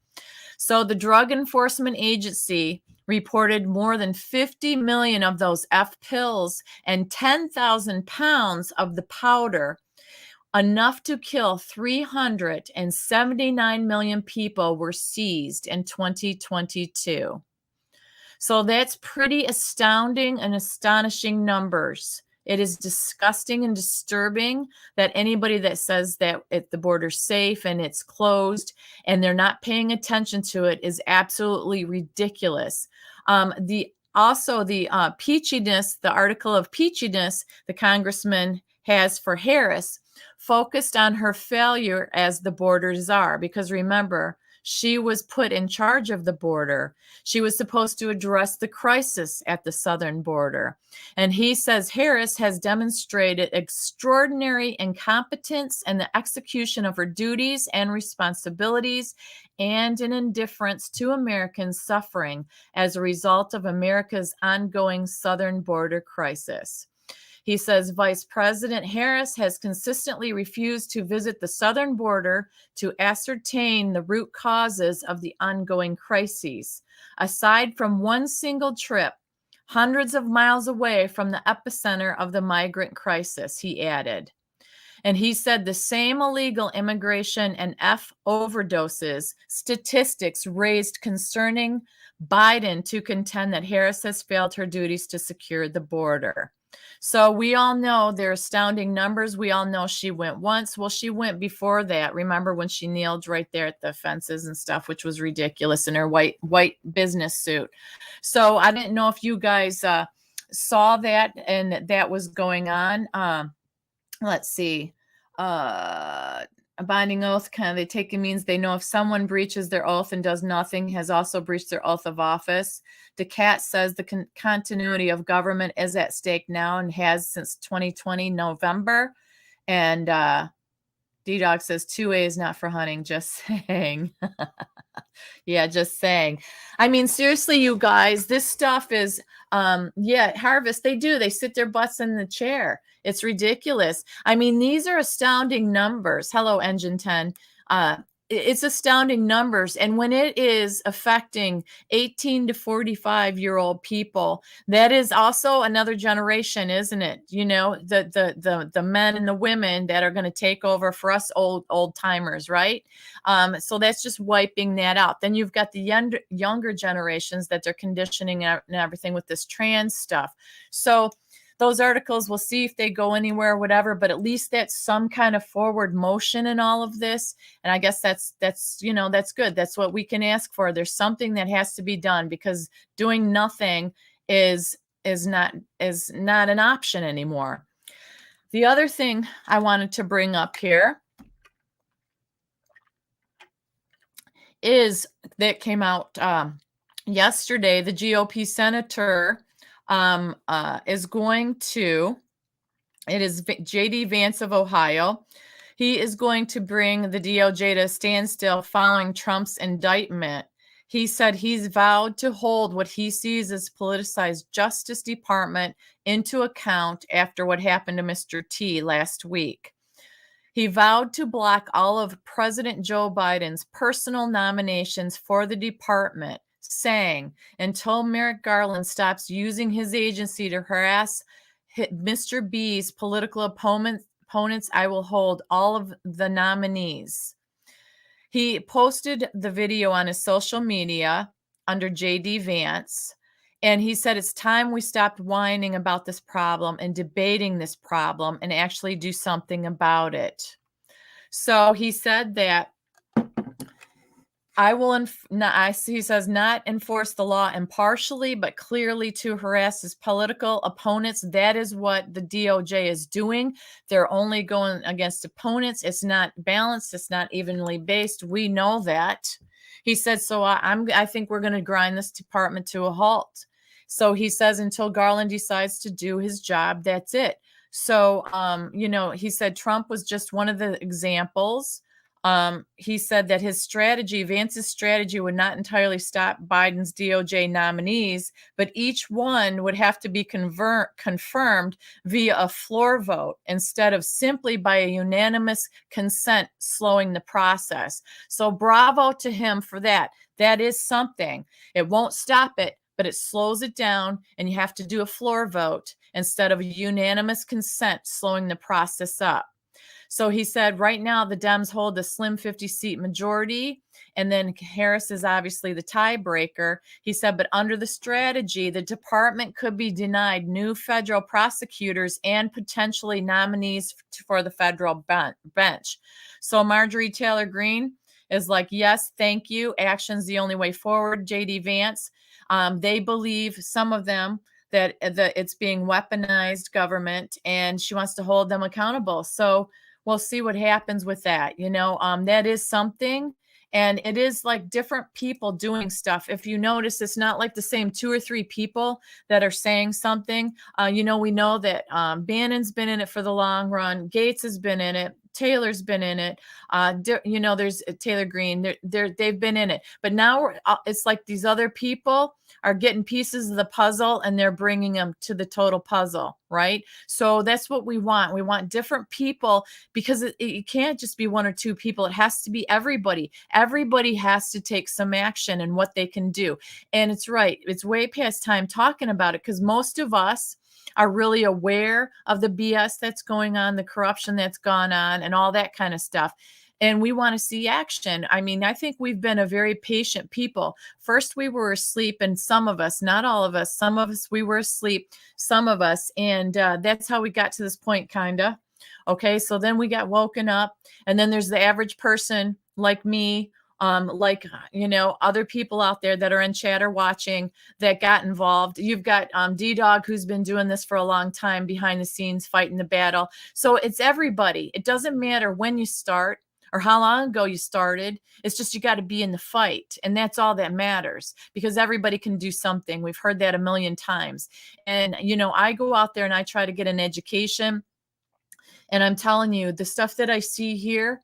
So the Drug Enforcement Agency reported more than 50 million of those F pills and 10,000 pounds of the powder, enough to kill 379 million people, were seized in 2022. So that's pretty astounding and astonishing numbers. It is disgusting and disturbing that anybody that says that the border's safe and it's closed and they're not paying attention to it is absolutely ridiculous. The peachiness, the article of peachiness the congressman has for Harris focused on her failure as the border czar, because remember, she was put in charge of the border. She was supposed to address the crisis at the southern border. And he says Harris has demonstrated extraordinary incompetence in the execution of her duties and responsibilities and an indifference to Americans suffering as a result of America's ongoing southern border crisis. He says Vice President Harris has consistently refused to visit the southern border to ascertain the root causes of the ongoing crises. Aside from one single trip, hundreds of miles away from the epicenter of the migrant crisis, he added. And he said the same illegal immigration and overdoses statistics raised concerning Biden to contend that Harris has failed her duties to secure the border. So we all know they're astounding numbers. We all know she went once. Well, she went before that. Remember when she kneeled right there at the fences and stuff, which was ridiculous in her white business suit. So I didn't know if you guys saw that and that was going on. Let's see. A binding oath, kind of, they take it means they know if someone breaches their oath and does nothing, has also breached their oath of office. DeCat says the continuity of government is at stake now and has since 2020 November. And D-Dog says 2A is not for hunting, just saying. Yeah, just saying. I mean, seriously, you guys, this stuff is, Harvest, they sit their butts in the chair. It's ridiculous. I mean, these are astounding numbers. Hello, Engine 10. It's astounding numbers. And when it is affecting 18 to 45-year-old people, that is also another generation, isn't it? You know, the men and the women that are going to take over for us old timers, right? So that's just wiping that out. Then you've got the younger generations that they're conditioning and everything with this trans stuff. So those articles, we'll see if they go anywhere or whatever, but at least that's some kind of forward motion in all of this. And I guess that's good. That's what we can ask for. There's something that has to be done, because doing nothing is not an option anymore. The other thing I wanted to bring up here is that came out yesterday. The GOP senator is going to, it is J.D. Vance of Ohio. He is going to bring the DOJ to a standstill following Trump's indictment. He said he's vowed to hold what he sees as politicized Justice Department into account after what happened to Mr. T last week. He vowed to block all of President Joe Biden's personal nominations for the department, saying, until Merrick Garland stops using his agency to harass Mr. B's political opponents, I will hold all of the nominees. He posted the video on his social media under J.D. Vance, and he said it's time we stopped whining about this problem and debating this problem and actually do something about it. So he said that he says not enforce the law impartially, but clearly to harass his political opponents. That is what the DOJ is doing. They're only going against opponents. It's not balanced. It's not evenly based. We know that. He said, so I think we're going to grind this department to a halt. So he says until Garland decides to do his job, that's it. So, he said Trump was just one of the examples. He said that Vance's strategy would not entirely stop Biden's DOJ nominees, but each one would have to be confirmed via a floor vote instead of simply by a unanimous consent, slowing the process. So bravo to him for that. That is something. It won't stop it, but it slows it down, and you have to do a floor vote instead of a unanimous consent, slowing the process up. So he said right now the Dems hold a slim 50-seat majority, and then Harris is obviously the tiebreaker. He said, but under the strategy, the department could be denied new federal prosecutors and potentially nominees for the federal bench. So Marjorie Taylor Greene is like, yes, thank you. Action's the only way forward. JD Vance, they believe, some of them, that it's being weaponized government, and she wants to hold them accountable. So we'll see what happens with that. That is something. And it is like different people doing stuff. If you notice, it's not like the same 2 or 3 people that are saying something. We know that Bannon's been in it for the long run. Gates has been in it. Taylor's been in it. There's Taylor Greene. They've been in it. But now it's like these other people are getting pieces of the puzzle and they're bringing them to the total puzzle, right? So that's what we want. We want different people, because it can't just be 1 or 2 people. It has to be everybody. Everybody has to take some action and what they can do. And it's right. It's way past time talking about it, because most of us are really aware of the BS that's going on, the corruption that's gone on, and all that kind of stuff. And we want to see action. I mean, I think we've been a very patient people. First, we were asleep, and some of us, not all of us, some of us, we were asleep, some of us. And that's how we got to this point, kind of. Okay, so then we got woken up. And then there's the average person like me, other people out there that are in chat or watching that got involved. You've got D-Dog, who's been doing this for a long time behind the scenes, fighting the battle. So it's everybody. It doesn't matter when you start or how long ago you started. It's just you got to be in the fight. And that's all that matters, because everybody can do something. We've heard that a million times. And, I go out there and I try to get an education. And I'm telling you, the stuff that I see here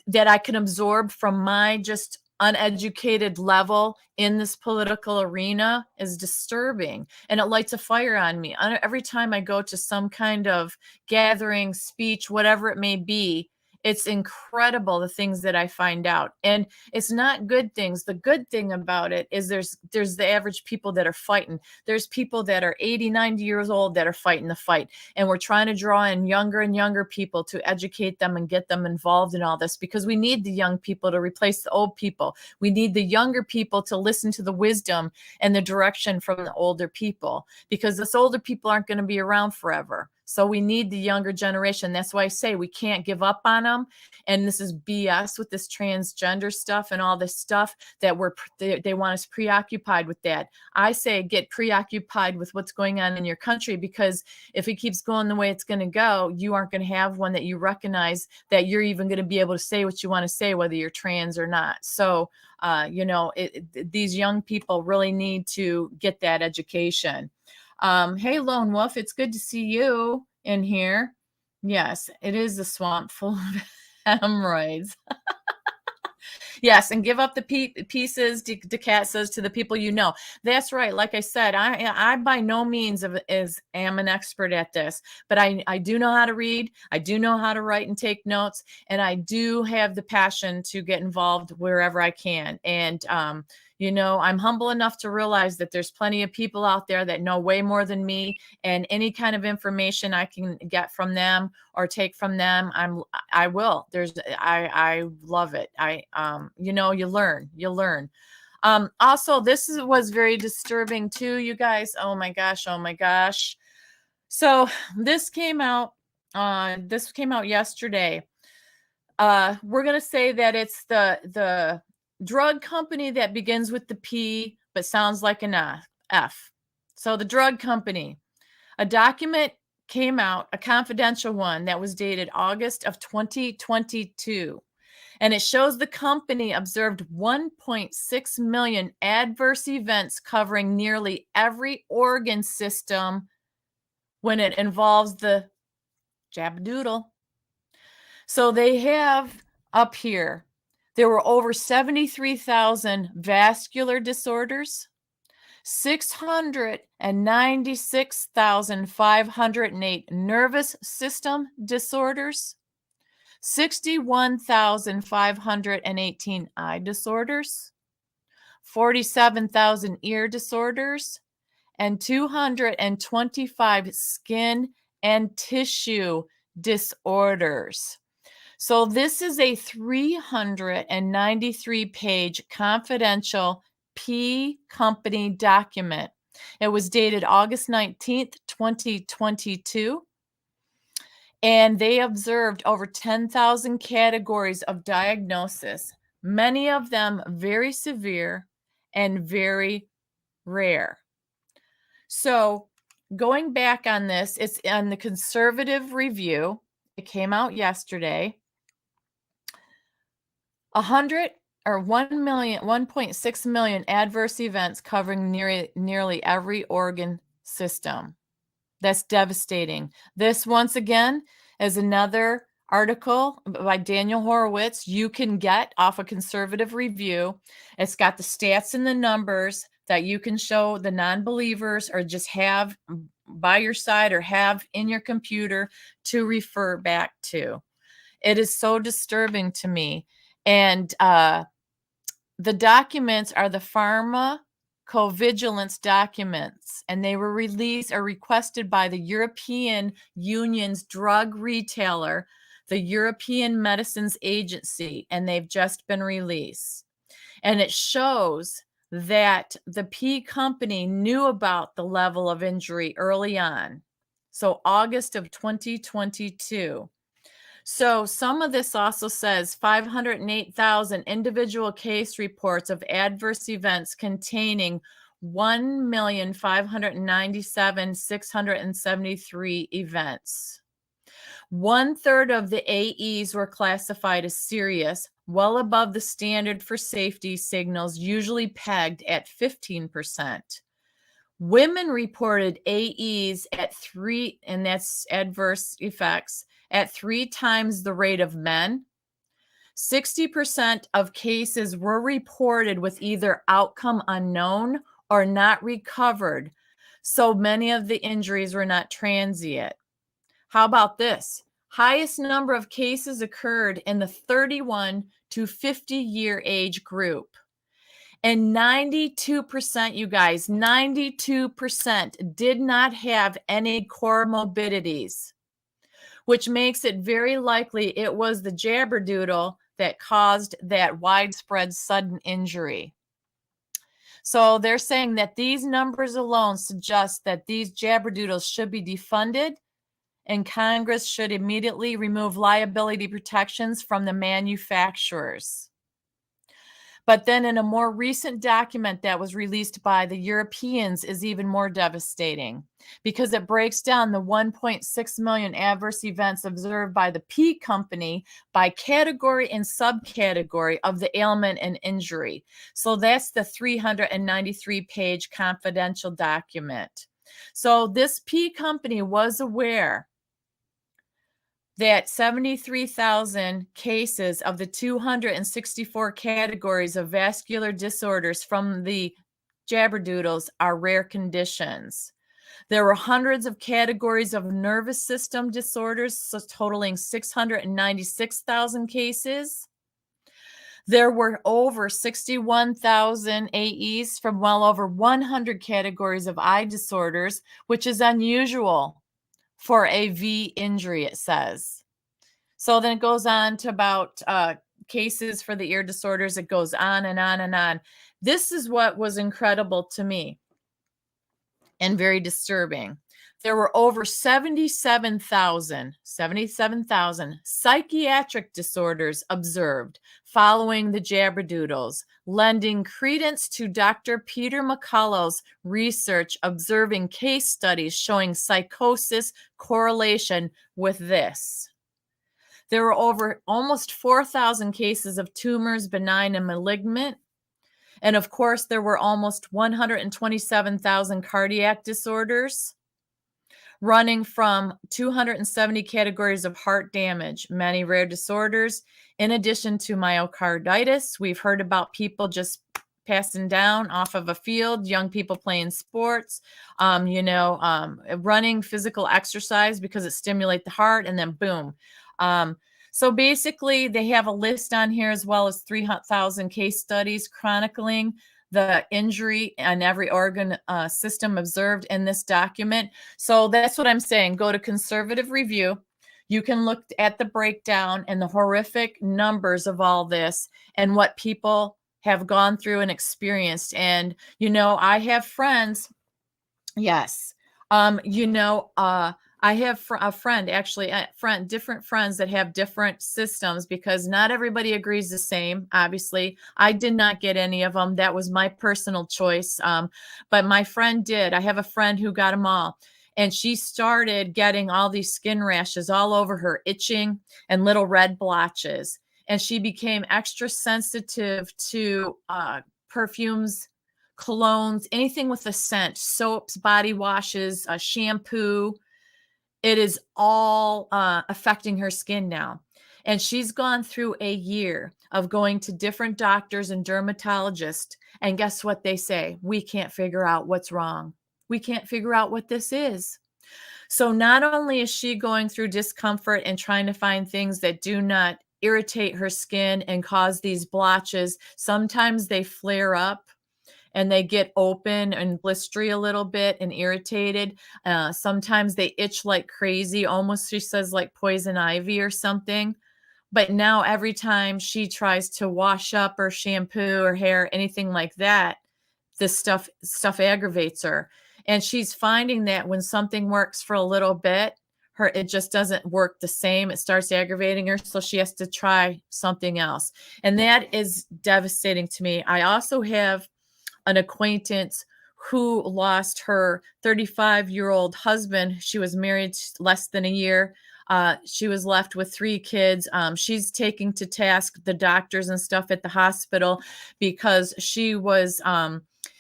that I can absorb from my just uneducated level in this political arena is disturbing, and it lights a fire on me. Every time I go to some kind of gathering, speech, whatever it may be, it's incredible the things that I find out. And it's not good things. The good thing about it is there's the average people that are fighting. There's people that are 80, 90 years old that are fighting the fight. And we're trying to draw in younger and younger people to educate them and get them involved in all this, because we need the young people to replace the old people. We need the younger people to listen to the wisdom and the direction from the older people, because us older people aren't going to be around forever. So we need the younger generation. That's why I say we can't give up on them. And this is BS with this transgender stuff and all this stuff that they want us preoccupied with that. I say get preoccupied with what's going on in your country, because if it keeps going the way it's going to go, you aren't going to have one that you recognize that you're even going to be able to say what you want to say, whether you're trans or not. So, these young people really need to get that education. Hey, Lone Wolf, it's good to see you in here. Yes, it is a swamp full of hemorrhoids. Yes, and give up the pieces, DeCat says, to the people you know. That's right. Like I said, I by no means am an expert at this, but I do know how to read. I do know how to write and take notes, and I do have the passion to get involved wherever I can. And I'm humble enough to realize that there's plenty of people out there that know way more than me, and any kind of information I can get from them or take from them, I will. I love it. You learn. Also, this was very disturbing too, you guys. Oh my gosh. So this came out yesterday. We're going to say that it's the drug company that begins with the P but sounds like an F. So the drug company. A document came out, a confidential one that was dated August of 2022. And it shows the company observed 1.6 million adverse events covering nearly every organ system when it involves the Jabadoodle. So they have up here, there were over 73,000 vascular disorders, 696,508 nervous system disorders, 61,518 eye disorders, 47,000 ear disorders, and 225 skin and tissue disorders. So this is a 393-page confidential P company document. It was dated August 19th, 2022. And they observed over 10,000 categories of diagnosis, many of them very severe and very rare. So going back on this, it's on the conservative review. It came out yesterday. 1.6 million adverse events covering nearly every organ system. That's devastating. This, once again, is another article by Daniel Horowitz you can get off a conservative review. It's got the stats and the numbers that you can show the non-believers or just have by your side or have in your computer to refer back to. It is so disturbing to me. And the documents are the pharmacovigilance documents, and they were released or requested by the European Union's drug retailer, the European Medicines Agency, and they've just been released. And it shows that the P company knew about the level of injury early on. So August of 2022. So some of this also says 508,000 individual case reports of adverse events containing 1,597,673 events. 1/3 of the AEs were classified as serious, well above the standard for safety signals, usually pegged at 15%. Women reported AEs at 3, and that's adverse effects, at 3 times the rate of men. 60% of cases were reported with either outcome unknown or not recovered. So many of the injuries were not transient. How about this? Highest number of cases occurred in the 31 to 50-year age group. And 92%, you guys, 92% did not have any comorbidities, which makes it very likely it was the jabberdoodle that caused that widespread sudden injury. So they're saying that these numbers alone suggest that these jabberdoodles should be defunded, and Congress should immediately remove liability protections from the manufacturers. But then in a more recent document that was released by the Europeans is even more devastating because it breaks down the 1.6 million adverse events observed by the P company by category and subcategory of the ailment and injury. So that's the 393-page confidential document. So this P company was aware that 73,000 cases of the 264 categories of vascular disorders from the jabberdoodles are rare conditions. There were hundreds of categories of nervous system disorders, so totaling 696,000 cases. There were over 61,000 AEs from well over 100 categories of eye disorders, which is unusual for a V injury, it says. So then it goes on to about cases for the ear disorders. It goes on and on and on. This is what was incredible to me and very disturbing. There were over 77,000 psychiatric disorders observed following the jabberdoodles, lending credence to Dr. Peter McCullough's research, observing case studies showing psychosis correlation with this. There were over almost 4,000 cases of tumors, benign and malignant. And of course, there were almost 127,000 cardiac disorders, running from 270 categories of heart damage, many rare disorders, in addition to myocarditis. We've heard about people just passing down off of a field, young people playing sports, running physical exercise because it stimulates the heart, and then boom. So basically, they have a list on here as well as 3,000 case studies chronicling the injury on every organ system observed in this document. So that's what I'm saying. Go to conservative review. You can look at the breakdown and the horrific numbers of all this and what people have gone through and experienced. And, I have friends. Yes. I have a friend, actually, different friends that have different systems because not everybody agrees the same. Obviously, I did not get any of them. That was my personal choice. But my friend did. I have a friend who got them all. And she started getting all these skin rashes all over her, itching and little red blotches. And she became extra sensitive to perfumes, colognes, anything with a scent, soaps, body washes, shampoo. It is all affecting her skin now. And she's gone through a year of going to different doctors and dermatologists. And guess what they say? We can't figure out what's wrong. We can't figure out what this is. So not only is she going through discomfort and trying to find things that do not irritate her skin and cause these blotches, sometimes they flare up and they get open and blistery a little bit and irritated. Sometimes they itch like crazy, almost, she says, like poison ivy or something. But now every time she tries to wash up or shampoo her hair, anything like that, this stuff aggravates her. And she's finding that when something works for a little bit, it just doesn't work the same. It starts aggravating her, so she has to try something else. And that is devastating to me. I also have an acquaintance who lost her 35-year-old husband. She was married less than a year. She was left with 3 kids. She's taking to task the doctors and stuff at the hospital because she was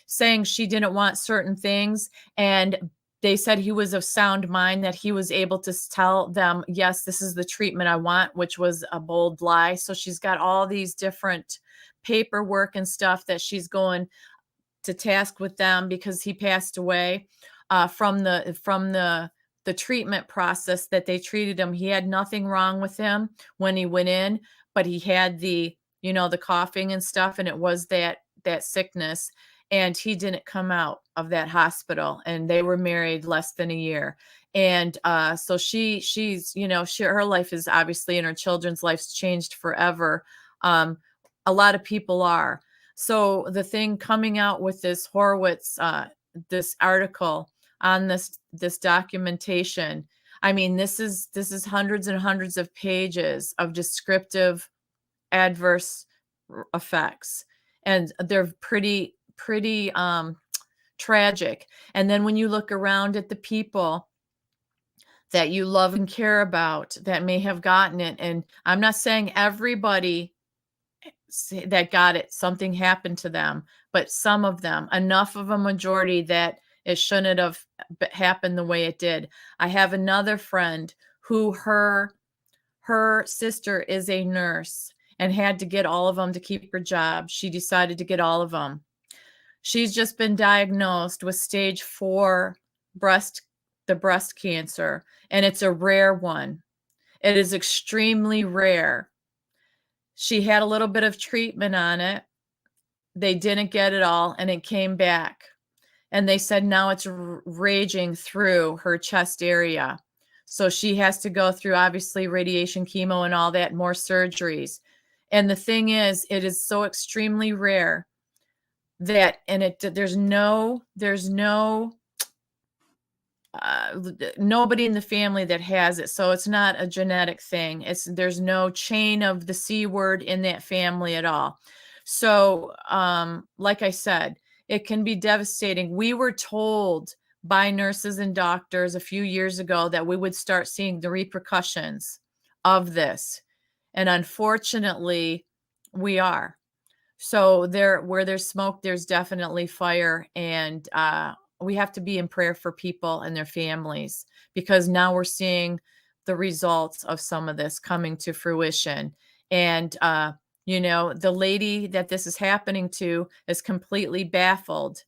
saying she didn't want certain things. And they said he was of sound mind, that he was able to tell them, yes, this is the treatment I want, which was a bold lie. So she's got all these different paperwork and stuff that she's going to task with them because he passed away from the treatment process that they treated him. He had nothing wrong with him when he went in, but he had the coughing and stuff, and it was that sickness, and he didn't come out of that hospital, and they were married less than a year. And so she's her life is obviously, and her children's lives changed forever. A lot of people are. So the thing coming out with this Horowitz, this article on this documentation, I mean, this is hundreds and hundreds of pages of descriptive adverse effects, and they're pretty tragic. And then when you look around at the people that you love and care about that may have gotten it, and I'm not saying everybody that got it, something happened to them, but some of them, enough of a majority that it shouldn't have happened the way it did. I have another friend who her sister is a nurse and had to get all of them to keep her job. She decided to get all of them. She's just been diagnosed with stage 4 breast cancer, and it's a rare one. It is extremely rare. She had a little bit of treatment on it. They didn't get it all, and it came back. And they said now it's raging through her chest area. So she has to go through, obviously, radiation, chemo, and all that, more surgeries. And the thing is, it is so extremely rare that, and there's no nobody in the family that has it. So it's not a genetic thing. There's no chain of the C word in that family at all. So, like I said, it can be devastating. We were told by nurses and doctors a few years ago that we would start seeing the repercussions of this. And unfortunately, we are. So where there's smoke, there's definitely fire. And we have to be in prayer for people and their families, because now we're seeing the results of some of this coming to fruition. And, the lady that this is happening to is completely baffled.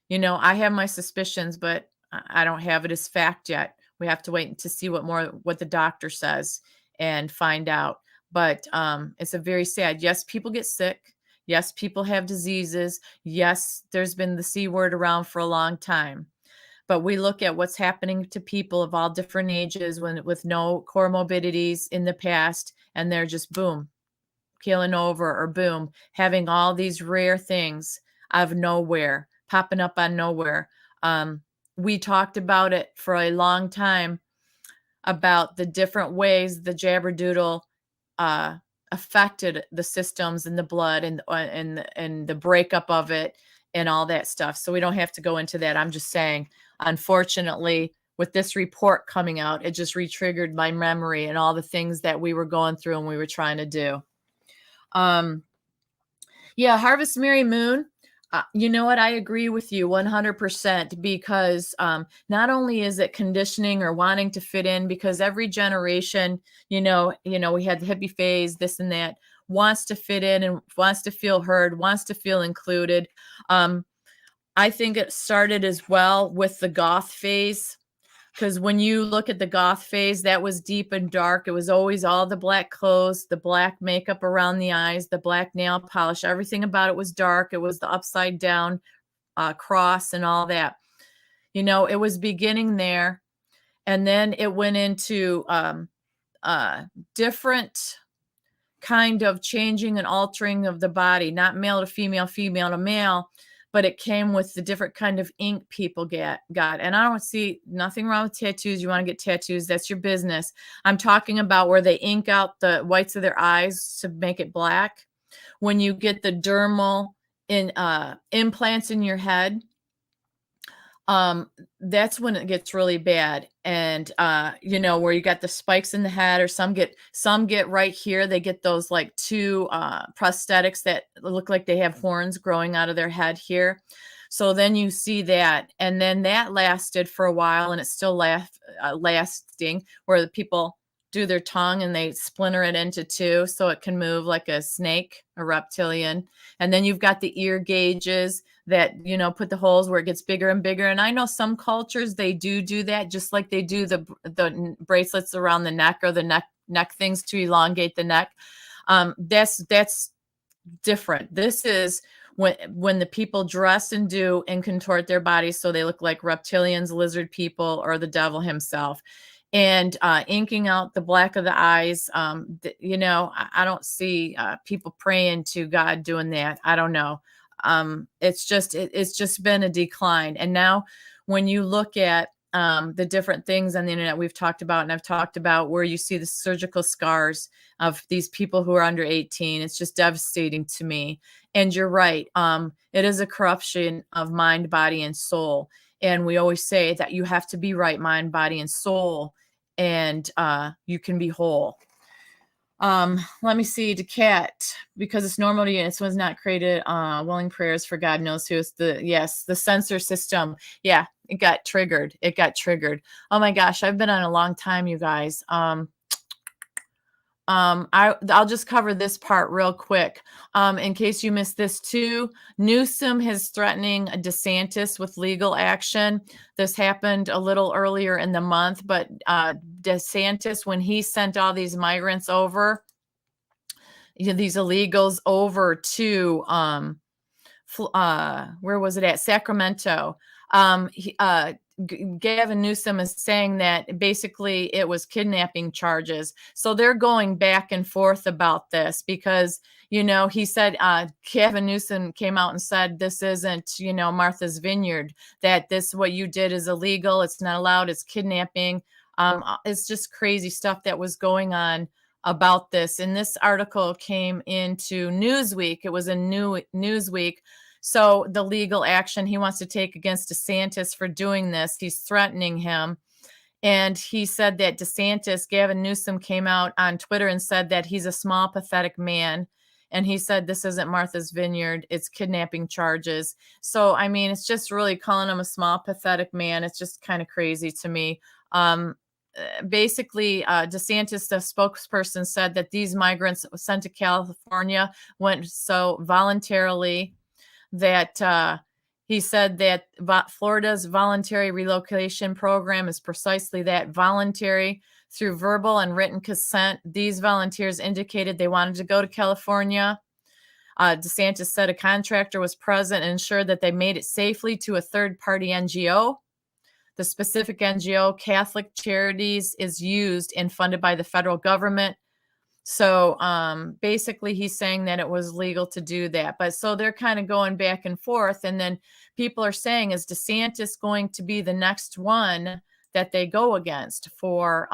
I have my suspicions, but I don't have it as fact yet. We have to wait to see what the doctor says and find out. But it's a very sad. Yes, people get sick. Yes, people have diseases. Yes, there's been the C word around for a long time. but we look at what's happening to people of all different ages with no comorbidities in the past, and they're just boom, keeling over, or boom, having all these rare things out of nowhere, popping up on nowhere. We talked about it for a long time about the different ways the Jabberdoodle affected the systems in the blood and the breakup of it and all that stuff. So we don't have to go into that. I'm just saying, unfortunately, with this report coming out, it just re-triggered my memory and all the things that we were going through and we were trying to do. Yeah, Harvest Merry Moon. You know what? I agree with you 100% because not only is it conditioning or wanting to fit in, because every generation, we had the hippie phase, this and that, wants to fit in and wants to feel heard, wants to feel included. I think it started as well with the goth phase. Because when you look at the goth phase, that was deep and dark. It was always all the black clothes, the black makeup around the eyes, the black nail polish. Everything about it was dark. It was the upside down cross and all that. It was beginning there. And then it went into different kind of changing and altering of the body, not male to female, female to male, but it came with the different kind of ink people got. And I don't see nothing wrong with tattoos. You want to get tattoos, that's your business. I'm talking about where they ink out the whites of their eyes to make it black. When you get the dermal implants in your head, that's when it gets really bad. And where you got the spikes in the head, or some get right here. They get those like two prosthetics that look like they have horns growing out of their head here. So then you see that, and then that lasted for a while, and it's still lasting, where the people do their tongue and they splinter it into two so it can move like a snake, a reptilian. And then you've got the ear gauges that, put the holes where it gets bigger and bigger. And I know some cultures, they do that, just like they do the bracelets around the neck, or the neck things to elongate the neck. That's different. This is when the people dress and do and contort their bodies so they look like reptilians, lizard people, or the devil himself. And inking out the black of the eyes, I don't see people praying to God doing that. I don't know. It's just been a decline. And now when you look at the different things on the internet we've talked about, and I've talked about, where you see the surgical scars of these people who are under 18, it's just devastating to me. And you're right. It is a corruption of mind, body, and soul. And we always say that you have to be right, mind, body, and soul, and you can be whole. Let me see, to Cat, because it's normal to you, this was not created, willing prayers for God knows who. Is the censor system. Yeah, it got triggered. Oh my gosh, I've been on a long time, you guys. I'll just cover this part real quick. In case you missed this too, Newsom is threatening DeSantis with legal action. This happened a little earlier in the month, but DeSantis, when he sent all these migrants over, these illegals over to, where was it at? Sacramento. Gavin Newsom is saying that basically it was kidnapping charges. So they're going back and forth about this because, he said, Gavin Newsom came out and said, this isn't, Martha's Vineyard, that what you did is illegal. It's not allowed. It's kidnapping. It's just crazy stuff that was going on about this. And this article came into Newsweek. It was a Newsweek. So the legal action he wants to take against DeSantis for doing this, he's threatening him. And he said that Gavin Newsom, came out on Twitter and said that he's a small, pathetic man. And he said, this isn't Martha's Vineyard, it's kidnapping charges. So, I mean, it's just really calling him a small, pathetic man. It's just kind of crazy to me. Basically, DeSantis, the spokesperson, said that these migrants sent to California went so voluntarily that he said that Florida's voluntary relocation program is precisely that, voluntary. Through verbal and written consent, these volunteers indicated they wanted to go to California. DeSantis said a contractor was present and ensured that they made it safely to a third-party NGO. The specific NGO, Catholic Charities, is used and funded by the federal government. So basically he's saying that it was legal to do that. But so they're kind of going back and forth. And then people are saying, is DeSantis going to be the next one that they go against for,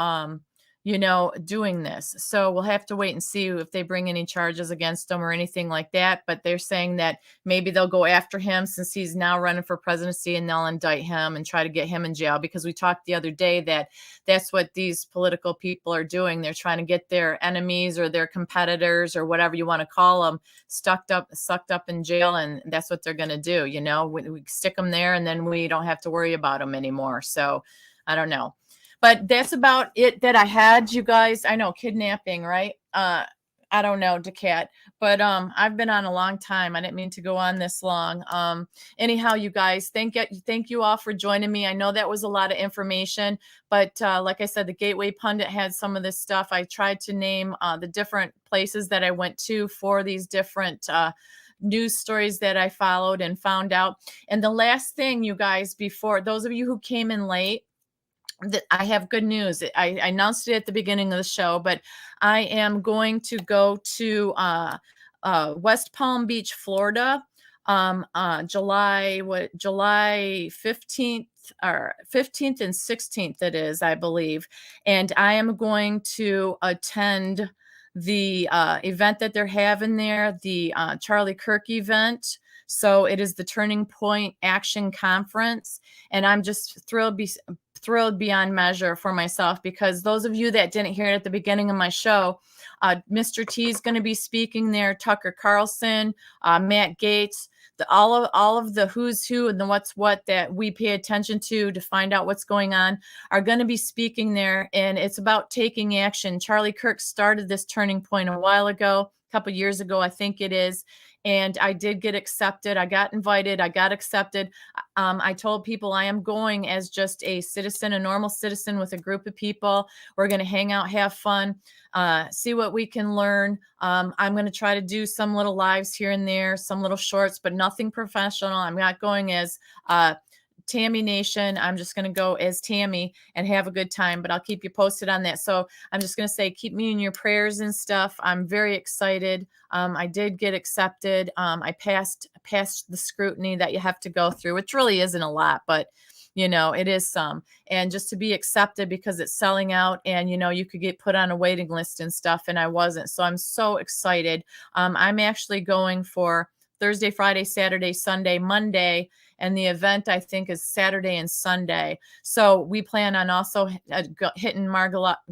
doing this? So we'll have to wait and see if they bring any charges against him or anything like that. But they're saying that maybe they'll go after him since he's now running for presidency, and they'll indict him and try to get him in jail, because we talked the other day that that's what these political people are doing. They're trying to get their enemies or their competitors or whatever you want to call them sucked up in jail. And that's what they're going to do. We stick them there and then we don't have to worry about them anymore. So I don't know. But that's about it that I had, you guys. I know, kidnapping, right? I don't know, Decat, but I've been on a long time. I didn't mean to go on this long. Anyhow, you guys, thank you all for joining me. I know that was a lot of information, but like I said, the Gateway Pundit had some of this stuff. I tried to name the different places that I went to for these different news stories that I followed and found out. And the last thing, you guys, before those of you who came in late, I have good news. I announced it at the beginning of the show, but I am going to go to West Palm Beach, Florida, July 15th or 15th and 16th it is, I believe. And I am going to attend the event that they're having there, the Charlie Kirk event. So it is the Turning Point Action Conference. And I'm just thrilled beyond measure for myself, because those of you that didn't hear it at the beginning of my show, Mr. T is going to be speaking there, Tucker Carlson, Matt Gaetz, all of the who's who and the what's what that we pay attention to find out what's going on are going to be speaking there. And it's about taking action. Charlie Kirk started this Turning Point a while ago, a couple years ago, I think it is. And I did get accepted. I got invited. I got accepted. I told people I am going as just a citizen, a normal citizen with a group of people. We're going to hang out, have fun, see what we can learn. I'm going to try to do some little lives here and there, some little shorts, but nothing professional. I'm not going as Tammy Nation. I'm just going to go as Tammy and have a good time, but I'll keep you posted on that. So I'm just going to say, keep me in your prayers and stuff. I'm very excited. I did get accepted. I passed the scrutiny that you have to go through, which really isn't a lot, but it is some. And just to be accepted, because it's selling out, and you could get put on a waiting list and stuff, and I wasn't. So I'm so excited. I'm actually going for Thursday, Friday, Saturday, Sunday, Monday, and the event I think is Saturday and Sunday. So we plan on also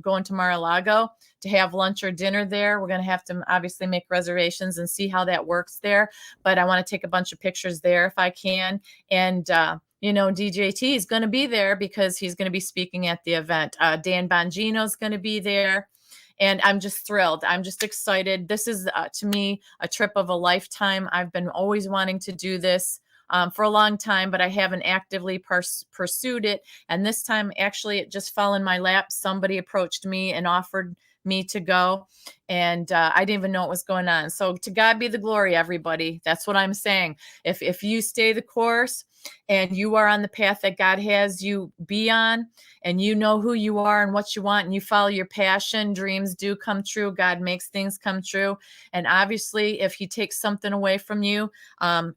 going to Mar-a-Lago to have lunch or dinner there. We're going to have to obviously make reservations and see how that works there. But I want to take a bunch of pictures there if I can. And DJT is going to be there because he's going to be speaking at the event. Dan Bongino is going to be there. And I'm just thrilled. I'm just excited. This is, to me, a trip of a lifetime. I've been always wanting to do this for a long time, but I haven't actively pursued it. And this time, actually, it just fell in my lap. Somebody approached me and offered me to go. And I didn't even know what was going on. So to God be the glory, everybody. That's what I'm saying. If you stay the course and you are on the path that God has you be on, and you know who you are and what you want, and you follow your passion, dreams do come true. God makes things come true. And obviously, if he takes something away from you,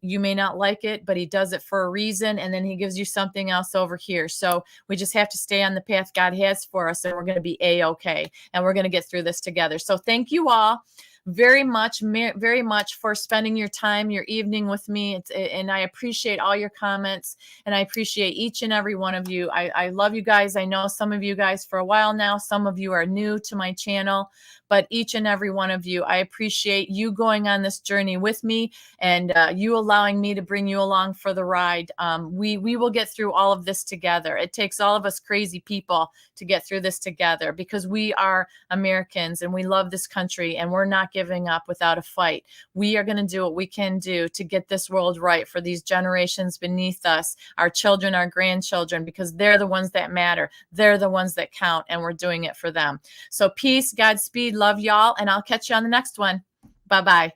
you may not like it, but he does it for a reason. And then he gives you something else over here. So we just have to stay on the path God has for us, and we're going to be A-okay. And we're going to get through this together. So thank you all very much for spending your time, your evening with me. And I appreciate all your comments, and I appreciate each and every one of you. I love you guys. I know some of you guys for a while now. Some of you are new to my channel, but each and every one of you, I appreciate you going on this journey with me, and you allowing me to bring you along for the ride. We will get through all of this together. It takes all of us crazy people to get through this together, because we are Americans and we love this country, and we're not giving up without a fight. We are going to do what we can do to get this world right for these generations beneath us, our children, our grandchildren, because they're the ones that matter. They're the ones that count, and we're doing it for them. So peace, Godspeed, love y'all, and I'll catch you on the next one. Bye-bye.